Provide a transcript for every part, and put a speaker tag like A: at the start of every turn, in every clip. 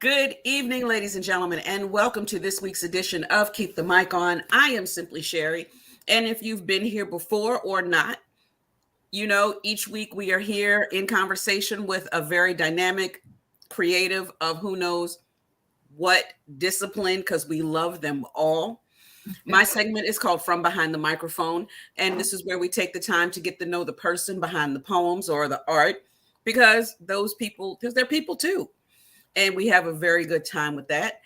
A: Good evening, ladies and gentlemen, and welcome to this week's edition of Keep the Mic On. I am Simply Sherry, and if you've been here before or not, each week we are here in conversation with a very dynamic, creative of who knows what discipline, because we love them all. My segment is called From Behind the Microphone, and this is where we take the time to get to know the person behind the poems or the art, because they're people too. And we have a very good time with that.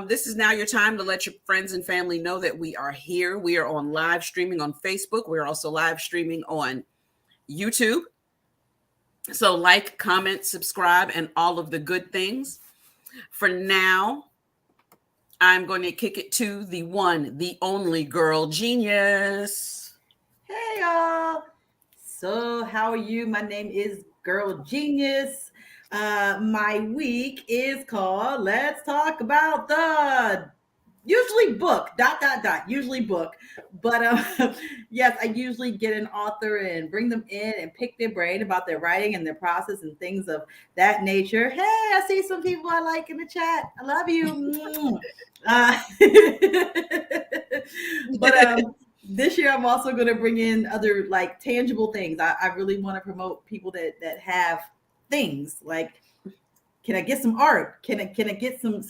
A: This is now your time to let your friends and family know that we are here. We are on live streaming on Facebook. We're also live streaming on YouTube. So like, comment, subscribe, and all of the good things. For now, I'm going to kick it to the one, the only girl genius.
B: Hey, y'all. So how are you? My name is Girl Genius. My week is called Let's Talk About the usually book, usually book. But yes, I usually get an author and bring them in and pick their brain about their writing and their process and things of that nature. Hey, I see some people I like in the chat. I love you. But this year I'm also going to bring in other like tangible things. I really want to promote people that have things like, can I get some art? Can I get some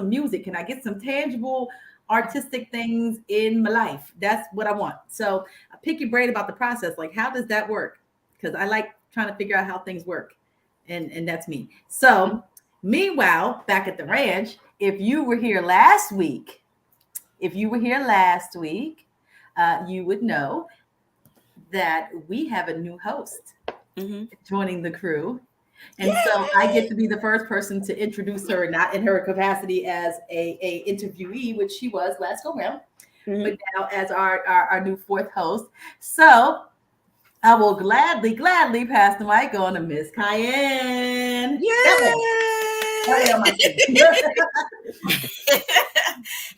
B: music? Can I get some tangible artistic things in my life? That's what I want. So I pick your brain about the process. Like, how does that work? Because I like trying to figure out how things work. And that's me. So meanwhile, back at the ranch, if you were here last week, you would know that we have a new host joining the crew. And so I get to be the first person to introduce her, not in her capacity as a interviewee, which she was last go round, but now as our new fourth host. So I will gladly pass the mic on to Miss Cayenne.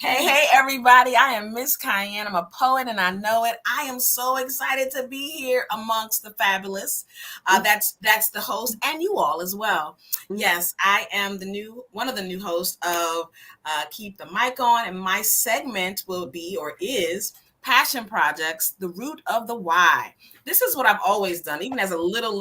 C: Hey, everybody. I am Miss Cayenne. I'm a poet and I know it. I am so excited to be here amongst the fabulous. That's the host and you all as well. Yes, I am one of the new hosts of Keep the Mic On, and my segment will be or is Passion Projects, the root of the why. This is what I've always done, even as a little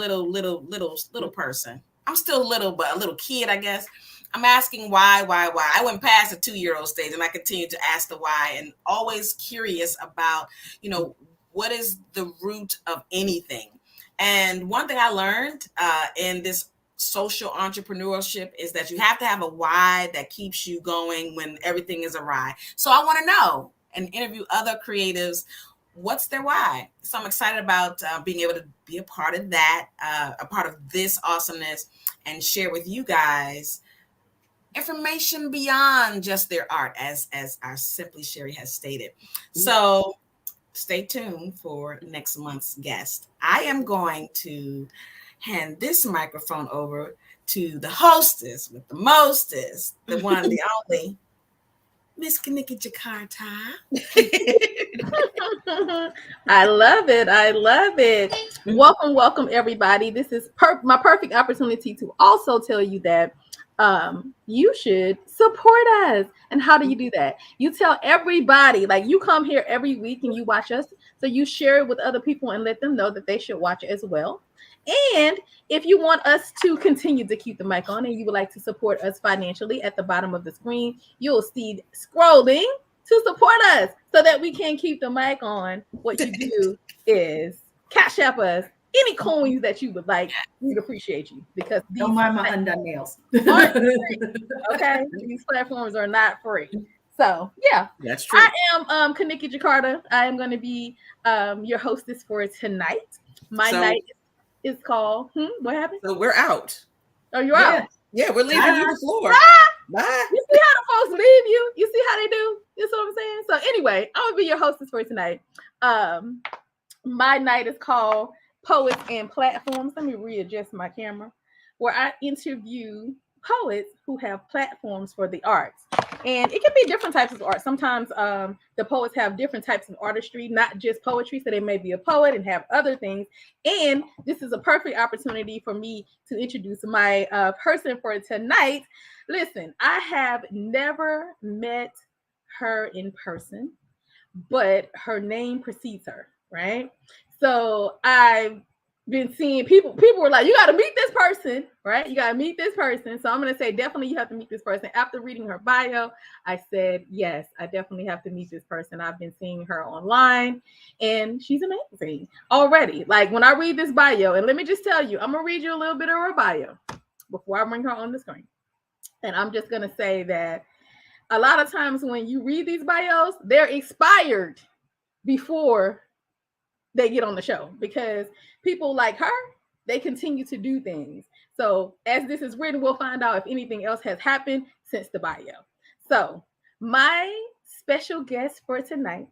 C: person. I'm still little, but a little kid, I guess. I'm asking why. I went past the 2-year-old stage and I continue to ask the why, and always curious about, what is the root of anything. And one thing I learned in this social entrepreneurship is that you have to have a why that keeps you going when everything is awry. So I want to know and interview other creatives. What's their why? So I'm excited about being able to be a part of that, a part of this awesomeness, and share with you guys information beyond just their art, as our Simply Sherry has stated. So stay tuned for next month's guest. I am going to hand this microphone over to the hostess with the mostest, the one, the only, Miss KaNikki Jakarta.
D: I love it. Welcome, everybody. This is my perfect opportunity to also tell you that you should support us. And how do you do that? You tell everybody, like you come here every week and you watch us. So you share it with other people and let them know that they should watch it as well. And if you want us to continue to keep the mic on and you would like to support us financially, at the bottom of the screen, you'll see scrolling to support us so that we can keep the mic on. What you do is cash app us any coins that you would like. We'd appreciate you, because
B: don't mind my undone nails.
D: Okay, these platforms are not free. So yeah,
A: that's true.
D: I am KaNikki Jakarta. I am going to be your hostess for tonight. My night is called. What happened?
A: So we're out.
D: Oh, you're out.
A: Yeah, we're leaving you the floor.
D: Bye. You see how the folks leave you? You see how they do? You see what I'm saying? So anyway, I'm gonna be your hostess for tonight. My night is called Poets and Platforms. Let me readjust my camera. Where I interview poets who have platforms for the arts. And it can be different types of art. Sometimes the poets have different types of artistry, not just poetry. So they may be a poet and have other things. And this is a perfect opportunity for me to introduce my person for tonight. Listen, I have never met her in person, but her name precedes her, right? So I've been seeing people were like, you got to meet this person, right? You got to meet this person. So I'm going to say, definitely you have to meet this person. After reading her bio, I said, yes, I definitely have to meet this person. I've been seeing her online and she's amazing already. Like when I read this bio, and let me just tell you, I'm going to read you a little bit of her bio before I bring her on the screen. And I'm just going to say that a lot of times when you read these bios, they're expired before they get on the show, because people like her, they continue to do things. So as this is written, we'll find out if anything else has happened since the bio. So my special guest for tonight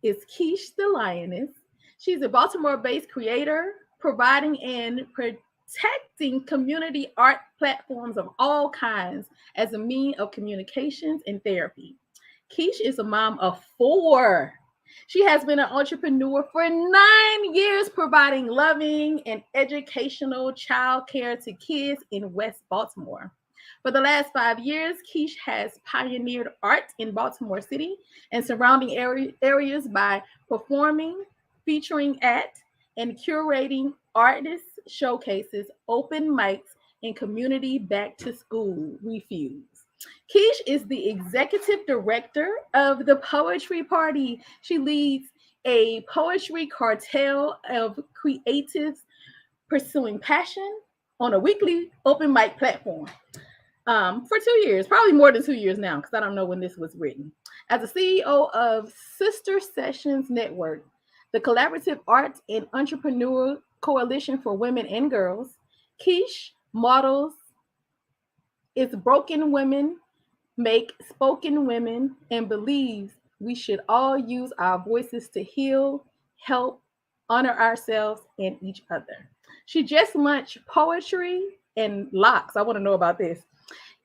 D: is Kish the Lioness. She's a Baltimore-based creator, providing and protecting community art platforms of all kinds as a means of communications and therapy. Kish is a mom of 4. She has been an entrepreneur for 9 years, providing loving and educational childcare to kids in West Baltimore. For the last 5 years, Kish has pioneered art in Baltimore City and surrounding areas by performing, featuring at, and curating artist showcases, open mics, and community back to school refuse. Kish is the executive director of the Poetry Party. She leads a poetry cartel of creatives pursuing passion on a weekly open mic platform for 2 years, probably more than 2 years now, because I don't know when this was written. As the CEO of Sister Sessions Network, the collaborative arts and entrepreneur coalition for women and girls, Kish models is broken women make spoken women and believes we should all use our voices to heal, help, honor ourselves and each other. She just launched Poetry and Locks. I want to know about this.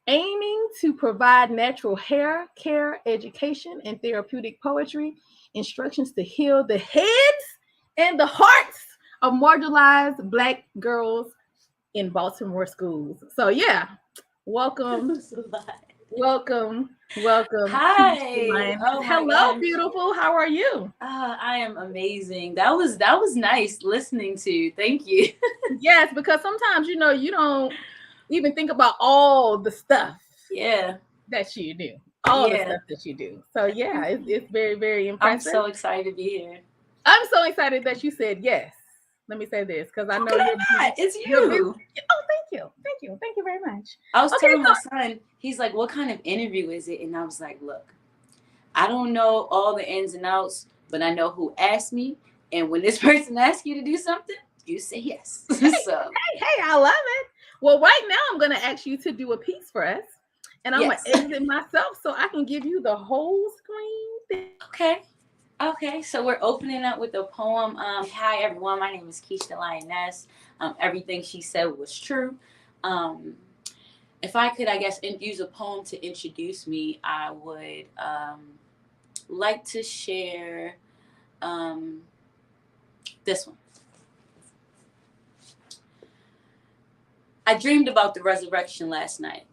D: Aiming to provide natural hair care, education, and therapeutic poetry instructions to heal the heads and the hearts of marginalized Black girls in Baltimore schools. So yeah, welcome. Welcome.
E: Hi. Oh my
D: Hello,
E: gosh.
D: beautiful. How are you?
E: I am amazing. That was nice listening to. Thank you.
D: Yes, because sometimes you don't even think about all the stuff that you do. The stuff that you do. So yeah, it's very, very impressive.
E: I'm so excited to be here.
D: I'm so excited that you said yes. Let me say this because I know
E: it's you.
D: Oh, thank you very much.
E: I was telling my son, he's like, what kind of interview is it? And I was like, look, I don't know all the ins and outs, but I know who asked me. And when this person asks you to do something, you say yes.
D: Hey, I love it. Well, right now I'm going to ask you to do a piece for us. And I'm going to exit myself so I can give you the whole screen thing.
E: Okay, so we're opening up with a poem. Hi, everyone. My name is Kish the Lioness. Everything she said was true. If I could, I guess, use a poem to introduce me, I would like to share this one. I dreamed about the resurrection last night.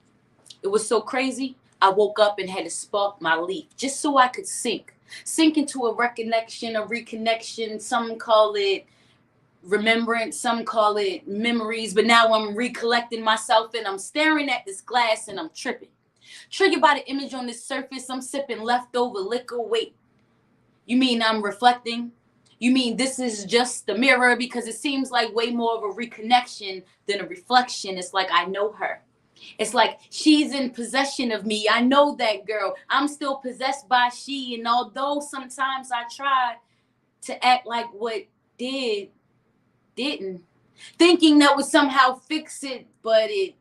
E: It was so crazy, I woke up and had to spark my leaf just so I could sink into a reconnection. Some call it remembrance, some call it memories, but now I'm recollecting myself and I'm staring at this glass and I'm tripping. Triggered by the image on this surface, I'm sipping leftover liquor. Wait, you mean I'm reflecting? You mean this is just the mirror? Because it seems like way more of a reconnection than a reflection. It's like I know her. It's like she's in possession of me. I know that girl. I'm still possessed by she. And although sometimes I try to act like what didn't, thinking that would somehow fix it, but it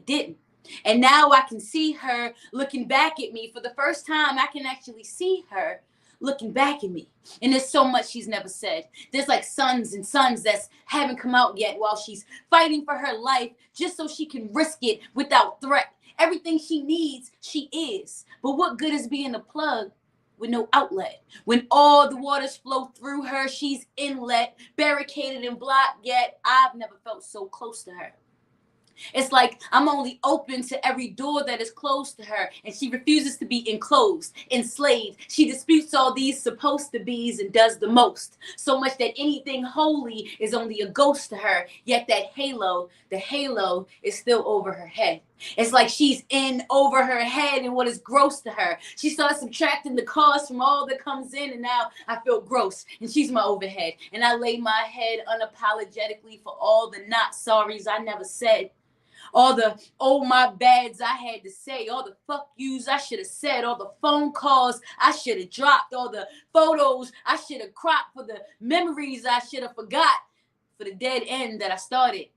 E: didn't. And now I can see her looking back at me. For the first time, I can actually see her looking back at me. And there's so much she's never said. There's like sons and sons that haven't come out yet while she's fighting for her life just so she can risk it without threat. Everything she needs, she is. But what good is being a plug with no outlet? When all the waters flow through her, she's inlet, barricaded and blocked, yet I've never felt so close to her. It's like I'm only open to every door that is closed to her, and she refuses to be enclosed, enslaved. She disputes all these supposed to be's and does the most. So much that anything holy is only a ghost to her, yet that halo, the halo, is still over her head. It's like she's in over her head and what is gross to her. She starts subtracting the cost from all that comes in, and now I feel gross, and she's my overhead. And I lay my head unapologetically for all the not sorries I never said. All the oh my bads I had to say, all the fuck yous I should have said, all the phone calls I should have dropped, all the photos I should have cropped, for the memories I should have forgot, for the dead end that I started,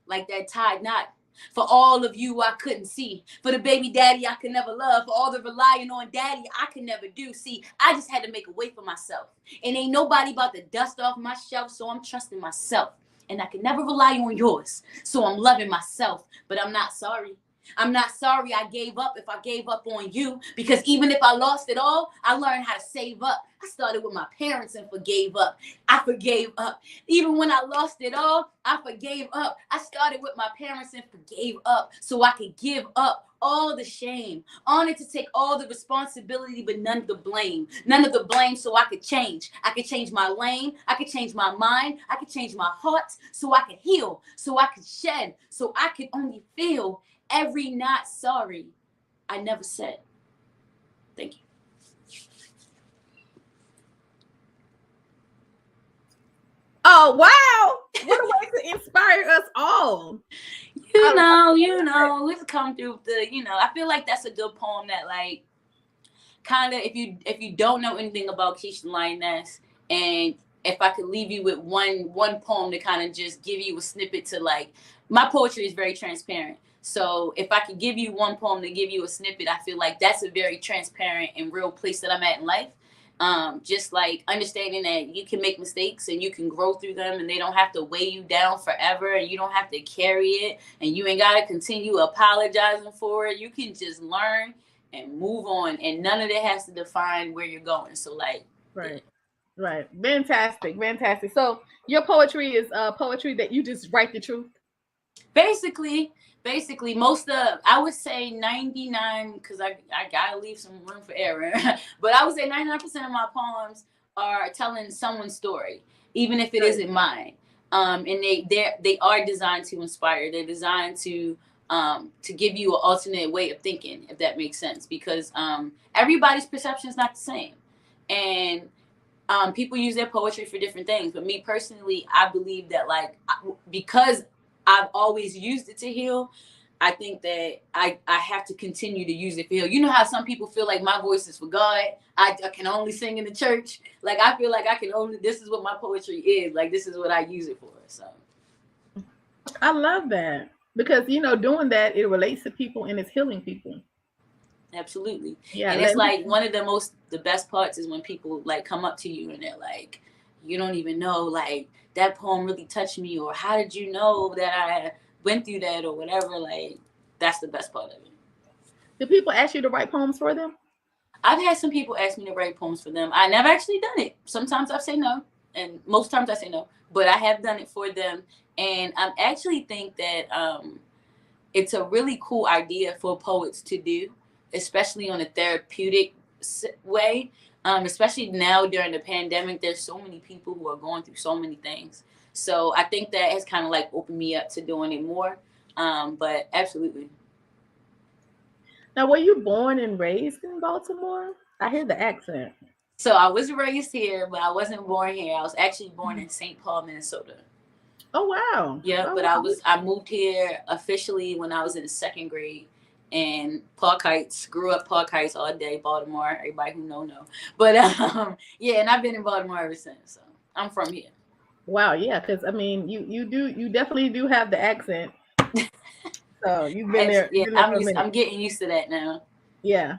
E: like that tied knot. For all of you I couldn't see, for the baby daddy I could never love, for all the relying on daddy I could never do. See, I just had to make a way for myself, and ain't nobody about to dust off my shelf, so I'm trusting myself. And I can never rely on yours. So I'm loving myself, but I'm not sorry. I'm not sorry I gave up if I gave up on you, because even if I lost it all, I learned how to save up. I started with my parents and forgave up. I forgave up. Even when I lost it all, I forgave up. I started with my parents and forgave up so I could give up all the shame. Honored to take all the responsibility, but none of the blame. None of the blame so I could change. I could change my lane. I could change my mind. I could change my heart so I could heal, so I could shed, so I could only feel every not sorry I never said. Thank you.
D: Oh, wow. What a way to inspire us all.
E: You know, we've come through the, I feel like that's a good poem that, like, kind of, if you don't know anything about Kish the Lioness, and if I could leave you with one poem to kind of just give you a snippet to, like, my poetry is very transparent. So if I could give you one poem to give you a snippet, I feel like that's a very transparent and real place that I'm at in life. Just like understanding that you can make mistakes and you can grow through them, and they don't have to weigh you down forever, and you don't have to carry it, and you ain't got to continue apologizing for it. You can just learn and move on, and none of it has to define where you're going. So, like,
D: right. Fantastic. So your poetry is poetry that you just write the truth.
E: Basically, most of, I would say 99, because I gotta leave some room for error, but I would say 99% of my poems are telling someone's story, even if it isn't mine. And they are designed to inspire. They're designed to give you an alternate way of thinking, if that makes sense, because everybody's perception is not the same, and people use their poetry for different things. But me personally, I believe that, like, because I've always used it to heal, I think that I have to continue to use it for heal. You know how some people feel like my voice is for God. I can only sing in the church. Like, I feel like this is what my poetry is. Like, this is what I use it for. So
D: I love that, because, doing that, it relates to people and it's healing people.
E: Absolutely.
D: Yeah.
E: And it's like one of the best parts is when people, like, come up to you and they're like, you don't even know, like, that poem really touched me, or how did you know that I went through that, or whatever. Like, that's the best part of it.
D: Do people ask you to write poems for them?
E: I've had some people ask me to write poems for them. I never actually done it. Sometimes I say no, and most times I say no, but I have done it for them. And I actually think that it's a really cool idea for poets to do, especially on a therapeutic way. Especially now during the pandemic, there's so many people who are going through so many things. So I think that has kind of, like, opened me up to doing it more. But absolutely.
D: Now, were you born and raised in Baltimore? I hear the accent.
E: So I was raised here, but I wasn't born here. I was actually born in St. Paul, Minnesota.
D: Oh, wow.
E: Yeah,
D: oh,
E: but
D: wow.
E: I moved here officially when I was in the second grade. And Park Heights, grew up Park Heights all day, Baltimore. Everybody who know. But yeah, and I've been in Baltimore ever since. So I'm from here.
D: Wow, yeah, because I mean, you definitely do have the accent. So you've been there.
E: Yeah, I'm getting used to that now.
D: Yeah.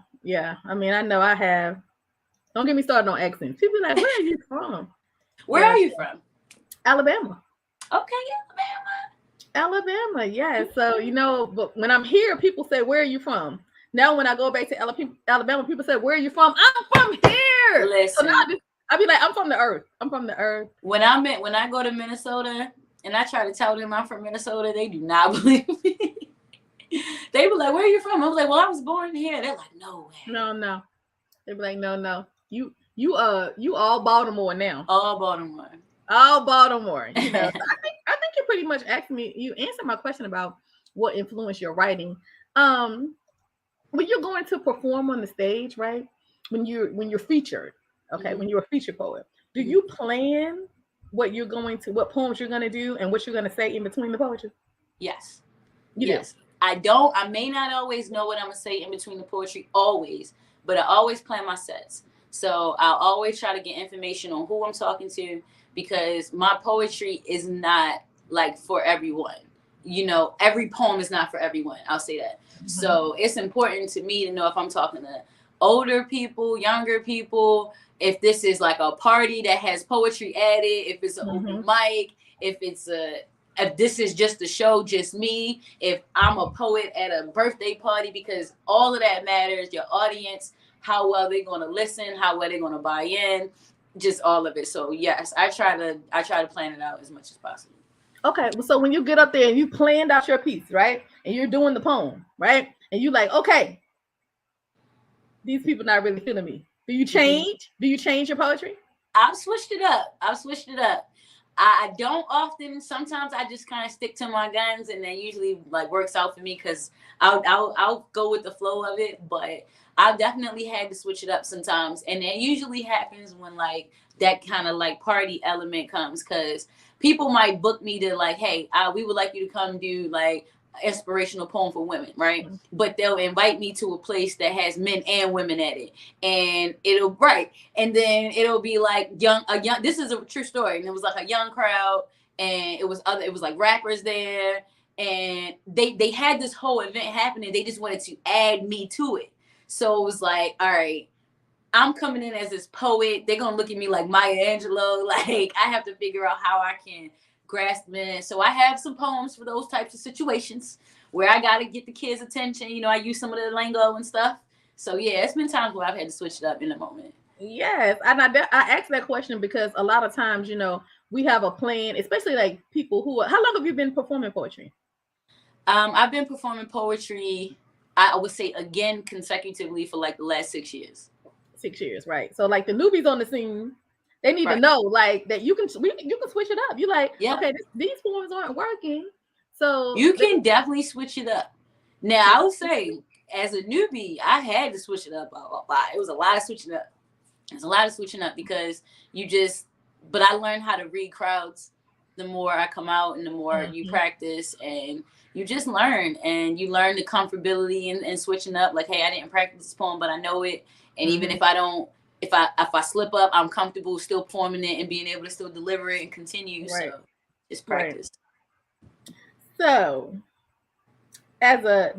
D: I mean, I know I have. Don't get me started on accents. People be like, "Where are you from?"
E: Where are you from?
D: Alabama.
E: Okay, Alabama.
D: Alabama, yeah. So but when I'm here, people say, "Where are you from?" Now, when I go back to Alabama, people say, "Where are you from?" I'm from here. So now
E: Listen,
D: I be like, "I'm from the earth. I'm from the earth."
E: when I go to Minnesota and I try to tell them I'm from Minnesota, they do not believe me. They be like, "Where are you from?" I was like, "Well, I was born here." They're like, "No way."
D: No. They be like, "No. You all Baltimore now.
E: All Baltimore.
D: All Baltimore." So I think you pretty much asked me. You answered my question about what influenced your writing. When you're going to perform on the stage, right? When you're featured, okay,
E: Mm-hmm.
D: when you're a featured poet, do
E: Mm-hmm.
D: you plan what poems you're going to do and what you're going to say in between the poetry?
E: Yes.
D: You
E: Yes. I may not always know what I'm going to say in between the poetry, always, but I always plan my sets. So I'll always try to get information on who I'm talking to, because my poetry is not like for everyone. Every poem is not for everyone. I'll say that.
D: do.
E: So it's important to me to know if I'm talking to older people, younger people, if this is like a party that has poetry added, if it's an open mic, if this is just a show, just me, if I'm a poet at a birthday party, because all of that matters. Your audience, how well they're going to listen, how well they're going to buy in, just all of it. So yes, I try to plan it out as much as possible.
D: Okay, so when you get up there and you planned out your piece, right, and you're doing the poem, right, and you like, okay, these people not really feeling me. Do you change? Do you change your poetry?
E: I've switched it up. I don't often. Sometimes I just kind of stick to my guns, and that usually like works out for me, because I'll go with the flow of it. But I've definitely had to switch it up sometimes, and that usually happens when like that kind of like party element comes, because people might book me to like, hey, we would like you to come do like inspirational poem for women, right? But they'll invite me to a place that has men and women at it, and and then it'll be like a young. This is a true story, and it was like a young crowd, and it was like rappers there, and they had this whole event happening. They just wanted to add me to it, so it was like, all right, I'm coming in as this poet. They're gonna look at me like Maya Angelou. Like, I have to figure out how I can grasp it. So I have some poems for those types of situations where I gotta get the kids' attention. I use some of the lingo and stuff. So yeah, it's been times where I've had to switch it up in a moment.
D: Yes, and I asked that question because a lot of times, we have a plan, especially like people who. How long have you been performing poetry?
E: I've been performing poetry, I would say, again, consecutively for like the last 6 years.
D: 6 years, right? So like the newbies on the scene, they need to know like that you can switch it up. You like, okay, these forms aren't working, so
E: you can definitely switch it up. Now I would say, as a newbie, I had to switch it up a lot. It was a lot of switching up. There's a lot of switching up because but I learned how to read crowds the more I come out and the more you practice, and you just learn, and you learn the comfortability in switching up. Like, hey, I didn't practice this poem, but I know it. And even if I don't, if I slip up, I'm comfortable still performing it and being able to still deliver it and continue. Right. So just practice.
D: Right. So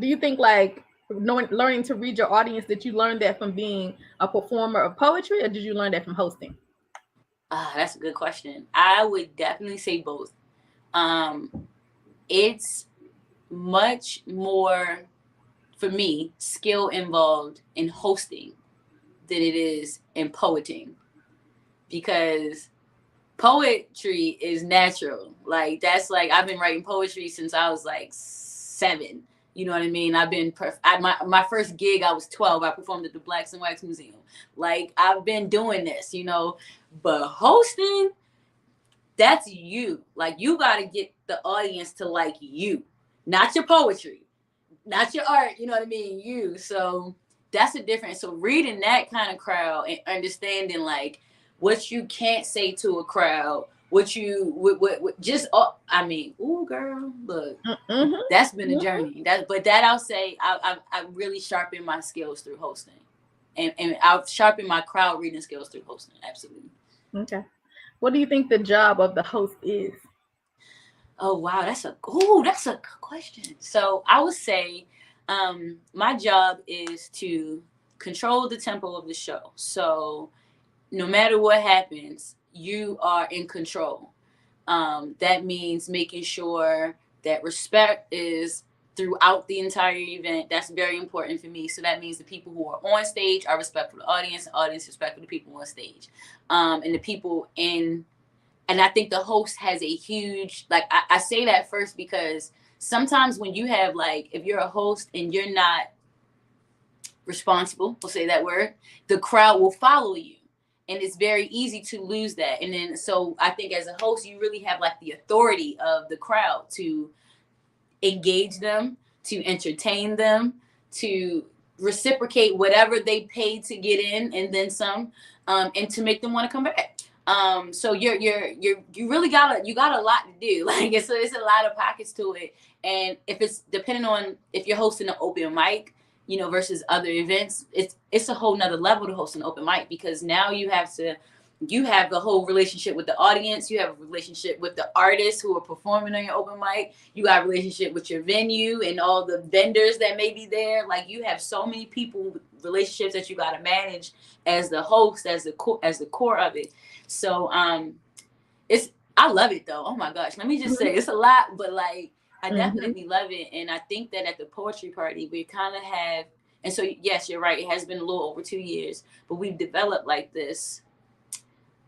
D: do you think like learning to read your audience, did you learn that from being a performer of poetry, or did you learn that from hosting?
E: That's a good question. I would definitely say both. It's much more, for me, skill involved in hosting than it is in poeting, because poetry is natural. Like, that's like, I've been writing poetry since I was like 7. You know what I mean? I've been my first gig, I was 12. I performed at the Blacks and Wax Museum. Like, I've been doing this, but hosting, that's you. Like, you got to get the audience to like you, not your poetry, not your art. You know what I mean? You. So that's the difference. So reading that kind of crowd and understanding like what you can't say to a crowd, what just, I mean, ooh, girl, look, that's been a journey. But I'll say I really sharpened my skills through hosting, and I've sharpened my crowd reading skills through hosting. Absolutely.
D: Okay. What do you think the job of the host is?
E: Oh wow, that's a good question. So I would say, my job is to control the tempo of the show. So no matter what happens, you are in control. That means making sure that respect is throughout the entire event. That's very important for me. So that means the people who are on stage are respectful to the audience, and audience respectful to people on stage. And the people in, and I think the host has a huge, like, I say that first because sometimes when you have, like, if you're a host and you're not responsible, we'll say that word, the crowd will follow you. And it's very easy to lose that. And then, so I think as a host, you really have like the authority of the crowd to engage them, to entertain them, to reciprocate whatever they paid to get in and then some, and to make them want to come back. So you really got a lot to do. Like it's a lot of pockets to it. And if it's depending on if you're hosting an open mic, you know, versus other events, it's a whole nother level to host an open mic, because now you have the whole relationship with the audience, you have a relationship with the artists who are performing on your open mic, you got a relationship with your venue and all the vendors that may be there. Like you have so many people, relationships that you got to manage as the host, as the core of it. So I love it though. Oh my gosh, let me just say it's a lot, but like I definitely love it. And I think that at the poetry party, we kind of have, and so yes, you're right, it has been a little over 2 years, but we've developed like this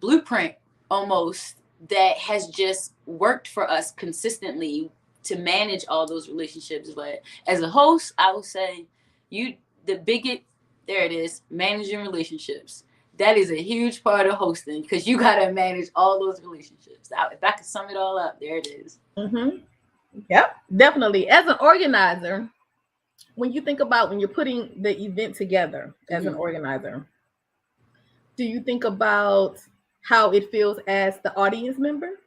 E: blueprint almost that has just worked for us consistently to manage all those relationships. But as a host, I would say there it is, managing relationships. That is a huge part of hosting, because you got to manage all those relationships. If I could sum it all up, there it is.
D: Yep, definitely. As an organizer, when you think about when you're putting the event together as an organizer, do you think about how it feels as the audience member?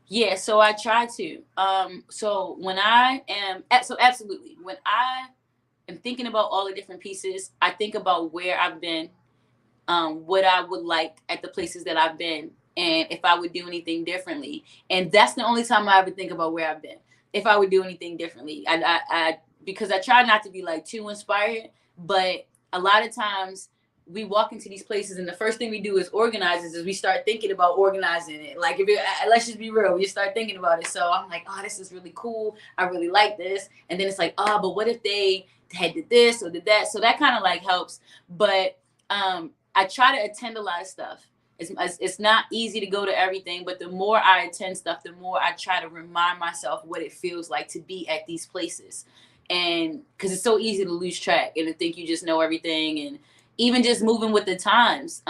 E: Yeah, so I try to. So absolutely. When I am thinking about all the different pieces, I think about where I've been, what I would like at the places that I've been, and if I would do anything differently. And that's the only time I ever think about where I've been, if I would do anything differently. I because I try not to be like too inspired, but a lot of times we walk into these places and the first thing we do as organizers is we start thinking about organizing it. Like let's just be real, we just start thinking about it. So I'm like, oh, this is really cool, I really like this. And then it's like, oh, but what if they had did this or did that? So that kind of like helps. But I try to attend a lot of stuff. It's not easy to go to everything, but the more I attend stuff, the more I try to remind myself what it feels like to be at these places. And because it's so easy to lose track and to think you just know everything, and even just moving with the times.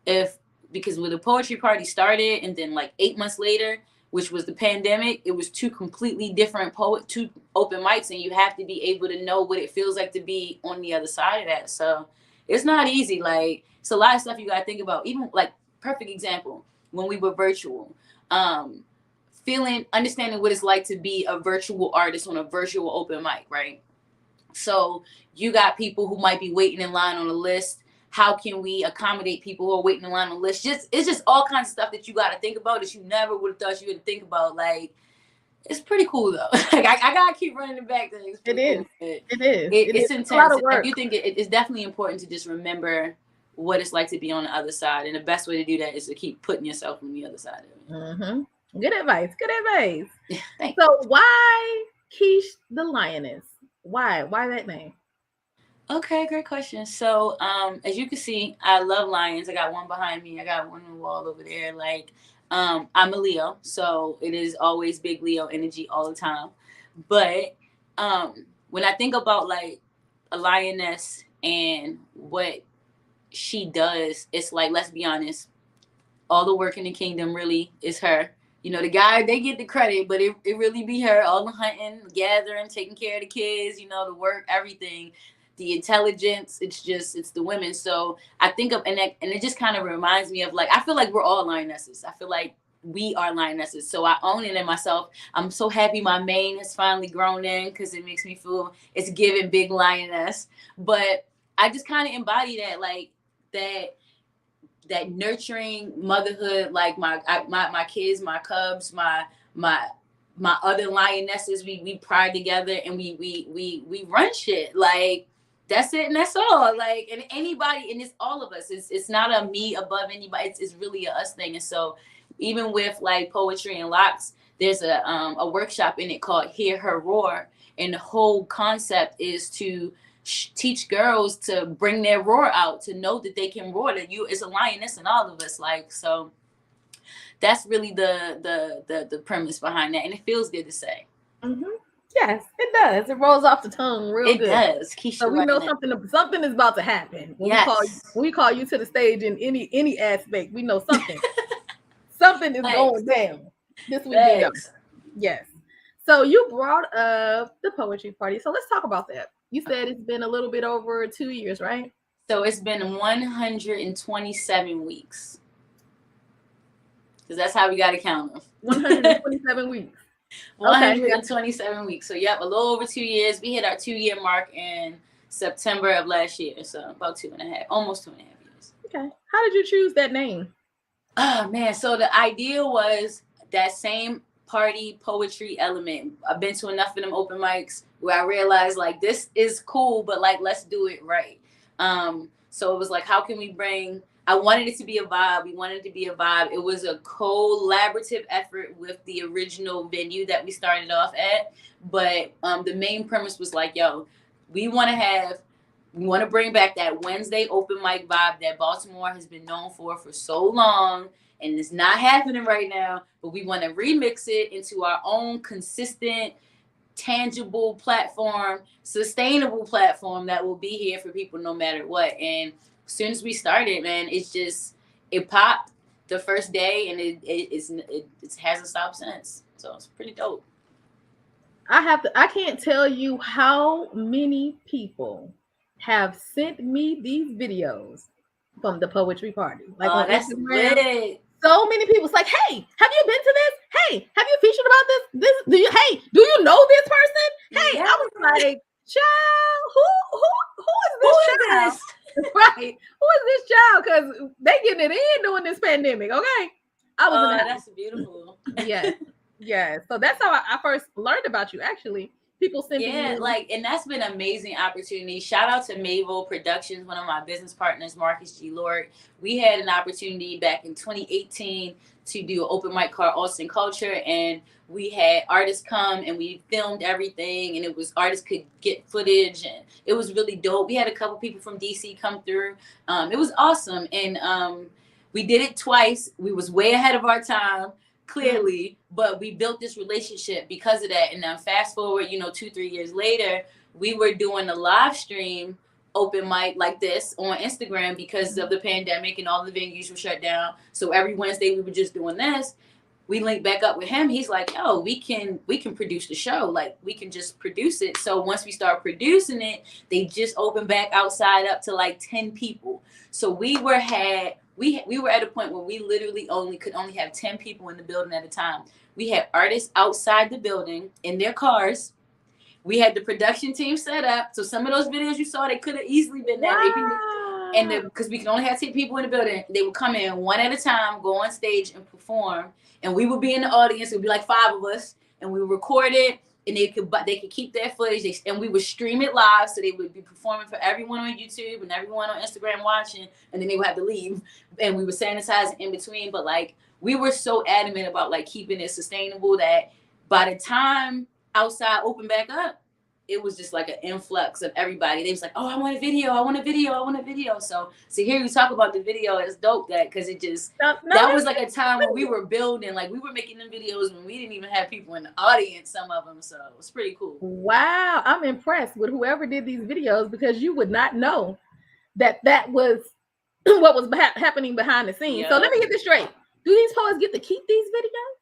E: Because when the poetry party started, and then like 8 months later, which was the pandemic, it was two completely different two open mics, and you have to be able to know what it feels like to be on the other side of that. So it's not easy. Like it's a lot of stuff you got to think about. Even like perfect example, when we were virtual, understanding what it's like to be a virtual artist on a virtual open mic, right? So you got people who might be waiting in line on a list. How can we accommodate people who are waiting in line on a list? It's just all kinds of stuff that you got to think about that you never would have thought you would think about. Like, it's pretty cool though. Like I gotta keep running it back. It's intense. A lot of work. I do think it's definitely important to just remember what it's like to be on the other side, and the best way to do that is to keep putting yourself on the other side of it.
D: Good advice.
E: Thanks.
D: So why Kish the Lioness? Why that name?
E: Okay, great question. So as you can see, I love lions. I got one behind me. I got one on the wall over there. Like I'm a Leo, so it is always big Leo energy all the time. But when I think about like a lioness and what she does, it's like, let's be honest, all the work in the kingdom really is her. You know, the guy, they get the credit, but it really be her. All the hunting, gathering, taking care of the kids, you know, the work, everything, the intelligence. It's the women. So I think of, and it just kind of reminds me of like, I feel like we're all lionesses. I feel like we are lionesses. So I own it in myself. I'm so happy my mane has finally grown in, because it makes me feel it's giving big lioness. But I just kind of embody that, like that nurturing motherhood, like my kids, my cubs, my other lionesses, we pride together and we run shit. Like that's it and that's all. Like, and anybody, and it's all of us. It's not a me above anybody. It's really a us thing. And so even with like poetry and locks, there's a workshop in it called Hear Her Roar, and the whole concept is to teach girls to bring their roar out, to know that they can roar, that you is a lioness in all of us. Like, so that's really the premise behind that, and it feels good to say.
D: Mm-hmm. Yes, it does. It rolls off the tongue real
E: It
D: good.
E: does. Kish
D: So
E: the
D: we know
E: Lioness.
D: something is about to happen when we call you to the stage in any aspect. We know something something is going down this weekend.
E: Thanks.
D: Yes. So you brought up the poetry party. So let's talk about that. You said it's been a little bit over 2 years, right?
E: So it's been 127 weeks. Because that's how we got to count them.
D: 127 weeks.
E: 127 weeks. So, yep, a little over 2 years. We hit our 2-year mark in September of last year. So, about 2.5, almost 2.5 years.
D: Okay. How did you choose that name?
E: Oh, man. So, the idea was that same party poetry element. I've been to enough of them open mics where I realized, like, this is cool, but, like, let's do it right. So, it was like, how can we bring... I wanted it to be a vibe. We wanted it to be a vibe. It was a collaborative effort with the original venue that we started off at. But the main premise was like, yo, we want to bring back that Wednesday open mic vibe that Baltimore has been known for so long. And it's not happening right now. But we want to remix it into our own consistent, tangible platform, sustainable platform that will be here for people no matter what. And as soon as we started, man, it popped the first day, and it hasn't stopped since. So it's pretty dope.
D: I can't tell you how many people have sent me these videos from the poetry party. Like on
E: that's
D: Instagram.
E: lit.
D: So many people. It's like, hey, have you been to this? Hey, have you featured about this? Do you know this person? Hey, yeah. I was like, child, who is this child? Right. Who is this child? Because they getting it in during this pandemic. Okay.
E: That's beautiful.
D: Yeah. So that's how I first learned about you, actually. People sending me.
E: And that's been an amazing opportunity. Shout out to Mavo Productions, one of my business partners, Marcus G. Laureate. We had an opportunity back in 2018 to do an open mic called Austin Culture, and we had artists come and we filmed everything, and artists could get footage, and it was really dope. We had a couple people from DC come through. It was awesome, and we did it twice. We was way ahead of our time, clearly, but we built this relationship because of that. And now fast forward, 2-3 years later, we were doing a live stream open mic like this on Instagram because of the pandemic and all the venues were shut down. So every Wednesday we were just doing this. We linked back up with him. He's like, yo, we can produce the show. Like, we can just produce it. So once we start producing it, they just opened back outside up to like 10 people. So we were at a point where we literally could only have 10 people in the building at a time. We had artists outside the building in their cars. We had the production team set up. So some of those videos you saw, they could have easily been that.
D: Wow.
E: And because we can only have 10 people in the building, they would come in one at a time, go on stage and perform. And we would be in the audience. It would be like 5 of us. And we would record it. And they could keep their footage. And we would stream it live. So they would be performing for everyone on YouTube and everyone on Instagram watching. And then they would have to leave. And we would sanitize in between. But like, we were so adamant about like keeping it sustainable that by the time outside opened back up, it was just like an influx of everybody. They was like, oh, I want a video. So here you talk about the video. It's dope because it just, that was like a time when we were building, like we were making them videos when we didn't even have people in the audience, some of them. So it was pretty cool.
D: Wow. I'm impressed with whoever did these videos because you would not know that was what was happening behind the scenes. Yeah. So let me get this straight. Do these poets get to keep these videos?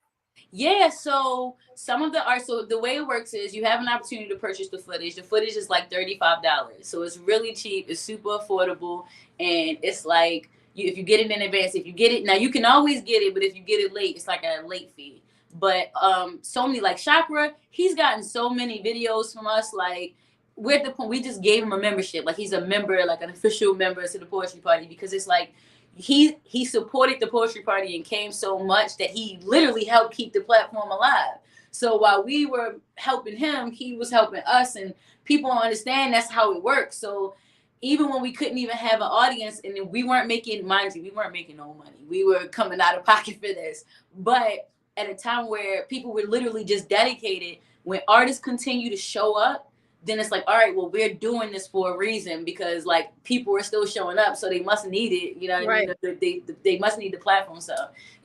E: Yeah, so some of the art, so the way it works is you have an opportunity to purchase the footage. The footage is like $35. So it's really cheap, it's super affordable, and it's like if you get it in advance, if you get it, now you can always get it, but if you get it late, it's like a late fee. But so many, like Chakra, he's gotten so many videos from us, like we're at the point, we just gave him a membership, like he's a member, like an official member to the poetry party, because it's like, he supported the poetry party and came so much that he literally helped keep the platform alive. So while we were helping him, he was helping us, and people don't understand that's how it works. So even when we couldn't even have an audience and we weren't making, mind you, we weren't making no money. We were coming out of pocket for this, but at a time where people were literally just dedicated. When artists continue to show up, then it's like, all right, well, we're doing this for a reason, because like people are still showing up, so they must need it. You know what
D: Right.
E: I mean? They must need the platform. So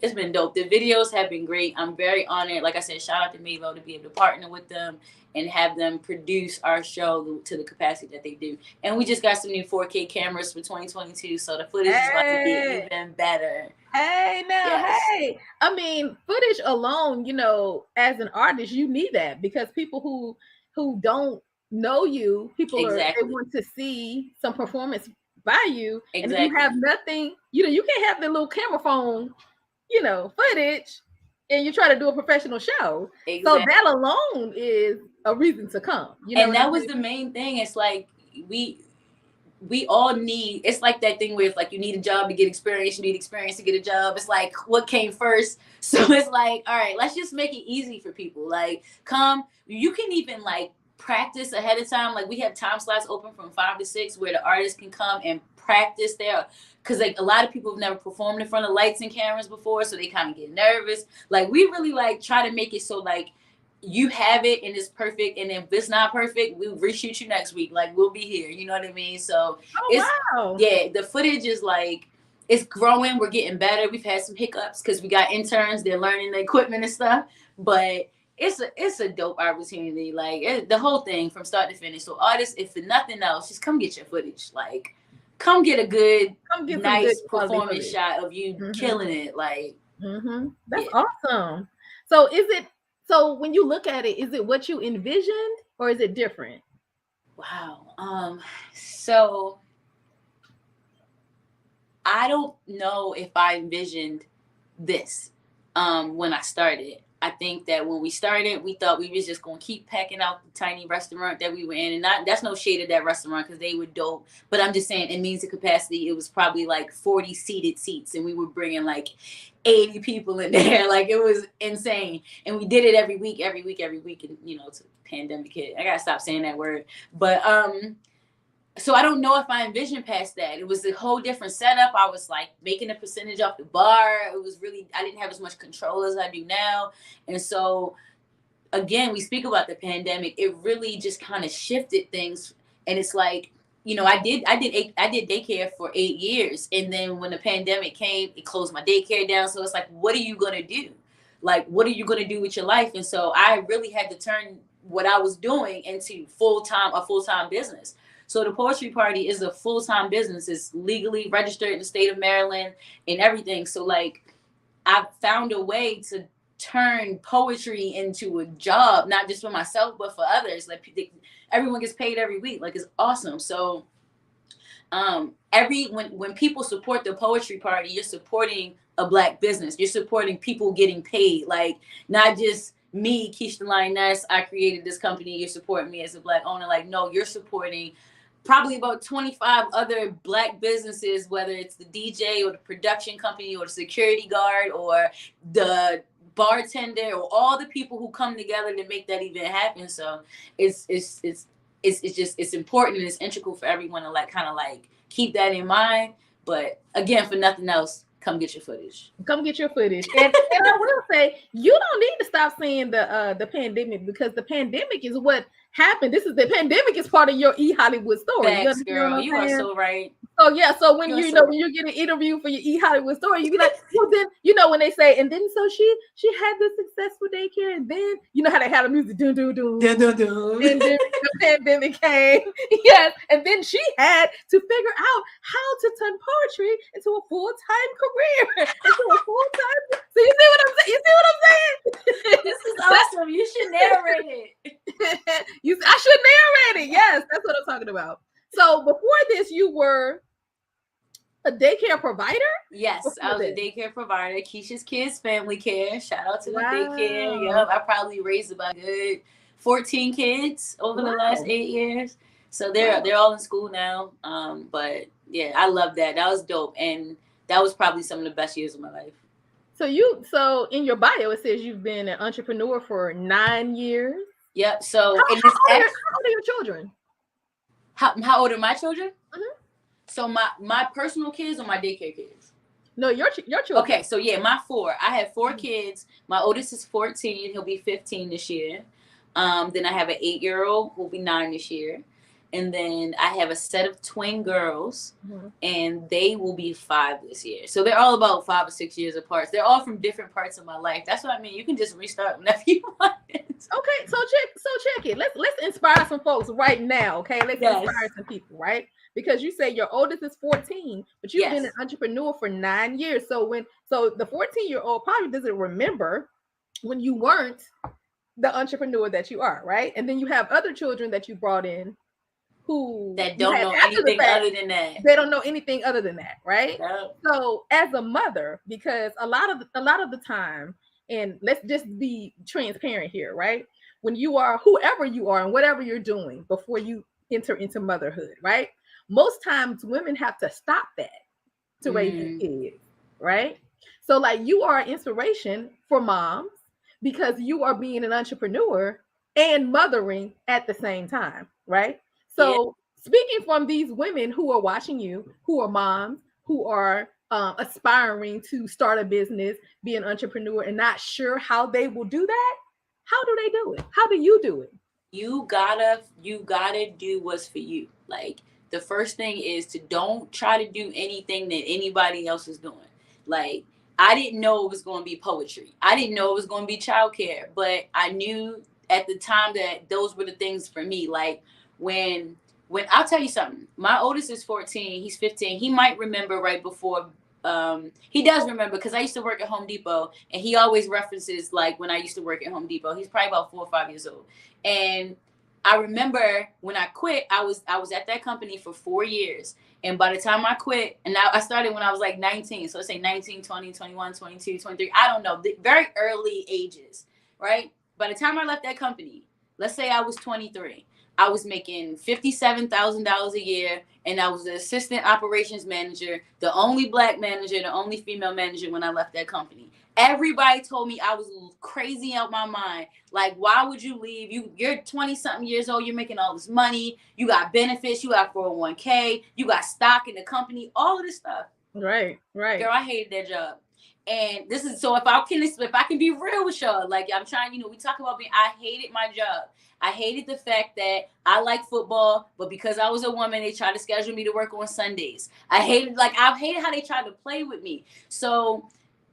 E: it's been dope. The videos have been great. I'm very honored. Like I said, shout out to Melo to be able to partner with them and have them produce our show to the capacity that they do. And we just got some new 4K cameras for 2022, so the footage is about to get even better.
D: Hey, now,
E: Yes.
D: hey. I mean, footage alone, you know, as an artist, you need that, because people who don't know you, people
E: Exactly.
D: they want to see some performance by you.
E: Exactly.
D: And if you have nothing, you know, you can't have the little camera phone, you know, footage, and you try to do a professional show.
E: Exactly.
D: So that alone is a reason to come. You know,
E: and that was the main thing. It's like we all need, it's like that thing where it's like you need a job to get experience, you need experience to get a job. It's like, what came first? So it's like, all right, let's just make it easy for people. Like, come, you can even like practice ahead of time. Like, we have time slots open from 5 to 6 where the artists can come and practice there, because like a lot of people have never performed in front of lights and cameras before, so they kind of get nervous. Like, we really like try to make it so like you have it and it's perfect, and if it's not perfect, we'll reshoot you next week. Like, we'll be here, you know what I mean? So yeah, the footage is like, it's growing, we're getting better. We've had some hiccups because we got interns, they're learning the equipment and stuff, but it's a dope opportunity, like the whole thing from start to finish. So artists, if for nothing else, just come get your footage. Like, come get a good, nice performance shot of you killing it. Like,
D: that's awesome. So when you look at it, is it what you envisioned or is it different?
E: Wow. So I don't know if I envisioned this when I started. I think that when we started, we thought we was just gonna keep packing out the tiny restaurant that we were in, and that's no shade of that restaurant because they were dope. But I'm just saying, in means of capacity, it was probably like 40 seated seats, and we were bringing like 80 people in there. Like, it was insane, and we did it every week, and you know, it's a pandemic hit. I gotta stop saying that word, but so I don't know if I envisioned past that. It was a whole different setup. I was like making a percentage off the bar. It was really, I didn't have as much control as I do now. And so again, we speak about the pandemic. It really just kind of shifted things. And it's like, you know, I did daycare for 8 years. And then when the pandemic came, it closed my daycare down. So it's like, what are you going to do? Like, what are you going to do with your life? And so I really had to turn what I was doing into a full-time business. So the Poetry Party is a full-time business. It's legally registered in the state of Maryland and everything. So like, I found a way to turn poetry into a job, not just for myself, but for others. Like, everyone gets paid every week. Like, it's awesome. So when people support the Poetry Party, you're supporting a Black business. You're supporting people getting paid. Like, not just me, Kish the Lioness, I created this company, you're supporting me as a Black owner. Like, no, you're supporting probably about 25 other Black businesses, whether it's the DJ or the production company or the security guard or the bartender or all the people who come together to make that event happen. So it's important and it's integral for everyone to like kind of like keep that in mind. But again, for nothing else, come get your footage.
D: Come get your footage. And I will say, you don't need to stop saying the pandemic, because the pandemic is what happened. The pandemic is part of your Hollywood story.
E: Thanks, girl. You are so right.
D: So yeah, so when when you get an interview for your Hollywood story, you be like, well then, you know, when they say, and then so she had this successful daycare, and then you know how they had the music dun dun dun dun dun dun, and then the pandemic came, yes, and then she had to figure out how to turn poetry into a full-time career, into a full-time. So you see what I'm saying?
E: This is awesome. You should narrate it.
D: I should narrate it. Yes, that's what I'm talking about. So before this, you were a daycare provider?
E: Yes, I was a daycare provider. Keisha's Kids Family Care. Shout out to the daycare. Yep, I probably raised about good 14 kids over the last 8 years. So they're all in school now. But yeah, I love that. That was dope, and that was probably some of the best years of my life.
D: So in your bio it says you've been an entrepreneur for 9 years.
E: Yep. So
D: how old are your children?
E: How old are my children?
D: Mm-hmm.
E: So my personal kids or my daycare kids?
D: No, your children.
E: Okay, so yeah, my 4. I have 4 kids. My oldest is 14. He'll be 15 this year. Then I have an 8-year-old who'll be 9 this year. And then I have a set of twin girls, and they will be 5 this year. So they're all about 5 or 6 years apart. They're all from different parts of my life. That's what I mean. You can just restart whenever you want.
D: Okay, so check it. Let's inspire some folks right now. Okay, let's inspire some people, right? Because you say your oldest is 14, but you've been an entrepreneur for 9 years. So the 14-year-old probably doesn't remember when you weren't the entrepreneur that you are, right? And then you have other children that you brought in who
E: that don't know anything other than that.
D: They don't know anything other than that, right?
E: No.
D: So as a mother, because a lot of the time, and let's just be transparent here, right? When you are whoever you are and whatever you're doing before you enter into motherhood, right? Most times women have to stop that to raise their kids, right? So like you are an inspiration for moms because you are being an entrepreneur and mothering at the same time, right? So speaking from these women who are watching you, who are moms, who are aspiring to start a business, be an entrepreneur, and not sure how they will do that, how do they do it? How do you do it?
E: You gotta do what's for you. Like the first thing is to don't try to do anything that anybody else is doing. Like I didn't know it was going to be poetry. I didn't know it was going to be childcare, but I knew at the time that those were the things for me. Like when I'll tell you something, my oldest is 14, he's 15. He might remember right before, he does remember because I used to work at Home Depot and he always references like when I used to work at Home Depot. He's probably about 4 or 5 years old. And I remember when I quit, I was at that company for 4 years. And by the time I quit, and now I started when I was like 19. So let's say 19, 20, 21, 22, 23. I don't know, the very early ages, right? By the time I left that company, let's say I was 23. I was making $57,000 a year, and I was the assistant operations manager, the only black manager, the only female manager when I left that company. Everybody told me I was crazy out my mind. Like, why would you leave? You're 20-something years old. You're making all this money. You got benefits. You got 401k. You got stock in the company. All of this stuff.
D: Right.
E: Girl, I hated that job. And this is so if I can be real with y'all, like I'm trying, we talk about I hated my job. I hated the fact that I like football, but because I was a woman, they tried to schedule me to work on Sundays. I hated how they tried to play with me. So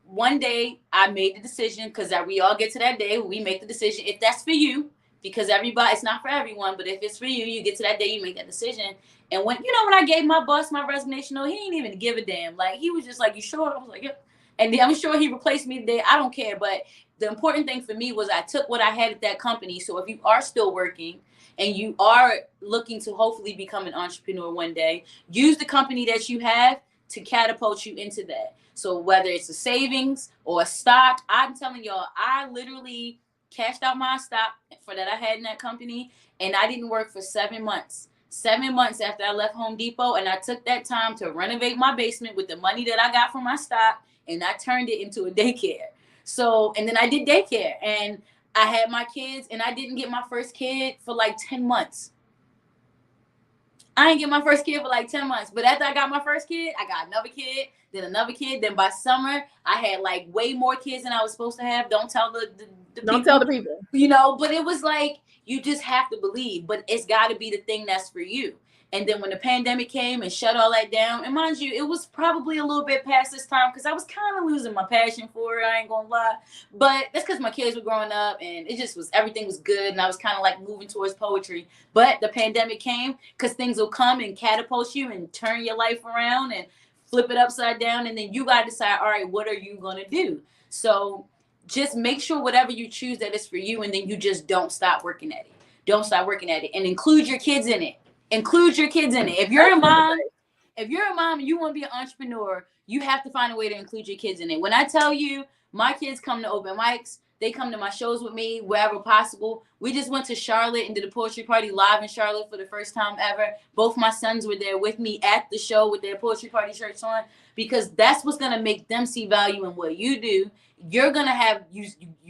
E: one day I made the decision, because we all get to that day where we make the decision, if that's for you, because it's not for everyone, but if it's for you, you get to that day, you make that decision. And when I gave my boss my resignation, he didn't even give a damn. Like, he was just like, you sure? I was like, yep. And I'm sure he replaced me today. I don't care. But the important thing for me was I took what I had at that company. So if you are still working and you are looking to hopefully become an entrepreneur one day, use the company that you have to catapult you into that. So whether it's a savings or a stock, I'm telling y'all, I literally cashed out my stock for that I had in that company, and I didn't work for 7 months. 7 months after I left Home Depot, and I took that time to renovate my basement with the money that I got from my stock, and I turned it into a daycare. So, and then I did daycare, and I had my kids, and I didn't get my first kid for like 10 months. I didn't get my first kid for like 10 months. But after I got my first kid, I got another kid, then another kid. Then by summer, I had like way more kids than I was supposed to have. Don't tell the
D: Don't tell the people.
E: But it was like, you just have to believe. But it's got to be the thing that's for you. And then when the pandemic came and shut all that down, and mind you, it was probably a little bit past this time because I was kind of losing my passion for it. I ain't gonna lie. But that's because my kids were growing up and it just was, everything was good. And I was kind of like moving towards poetry. But the pandemic came because things will come and catapult you and turn your life around and flip it upside down. And then you got to decide, all right, what are you going to do? So just make sure whatever you choose that is for you. And then you just don't stop working at it. Don't stop working at it, and include your kids in it. Include your kids in it. If you're a mom and you want to be an entrepreneur, you have to find a way to include your kids in it. When I tell you, my kids come to open mics, they come to my shows with me wherever possible. We just went to Charlotte and did a poetry party live in Charlotte for the first time ever. Both my sons were there with me at the show with their poetry party shirts on, because that's what's going to make them see value in what you do. You're going to have, you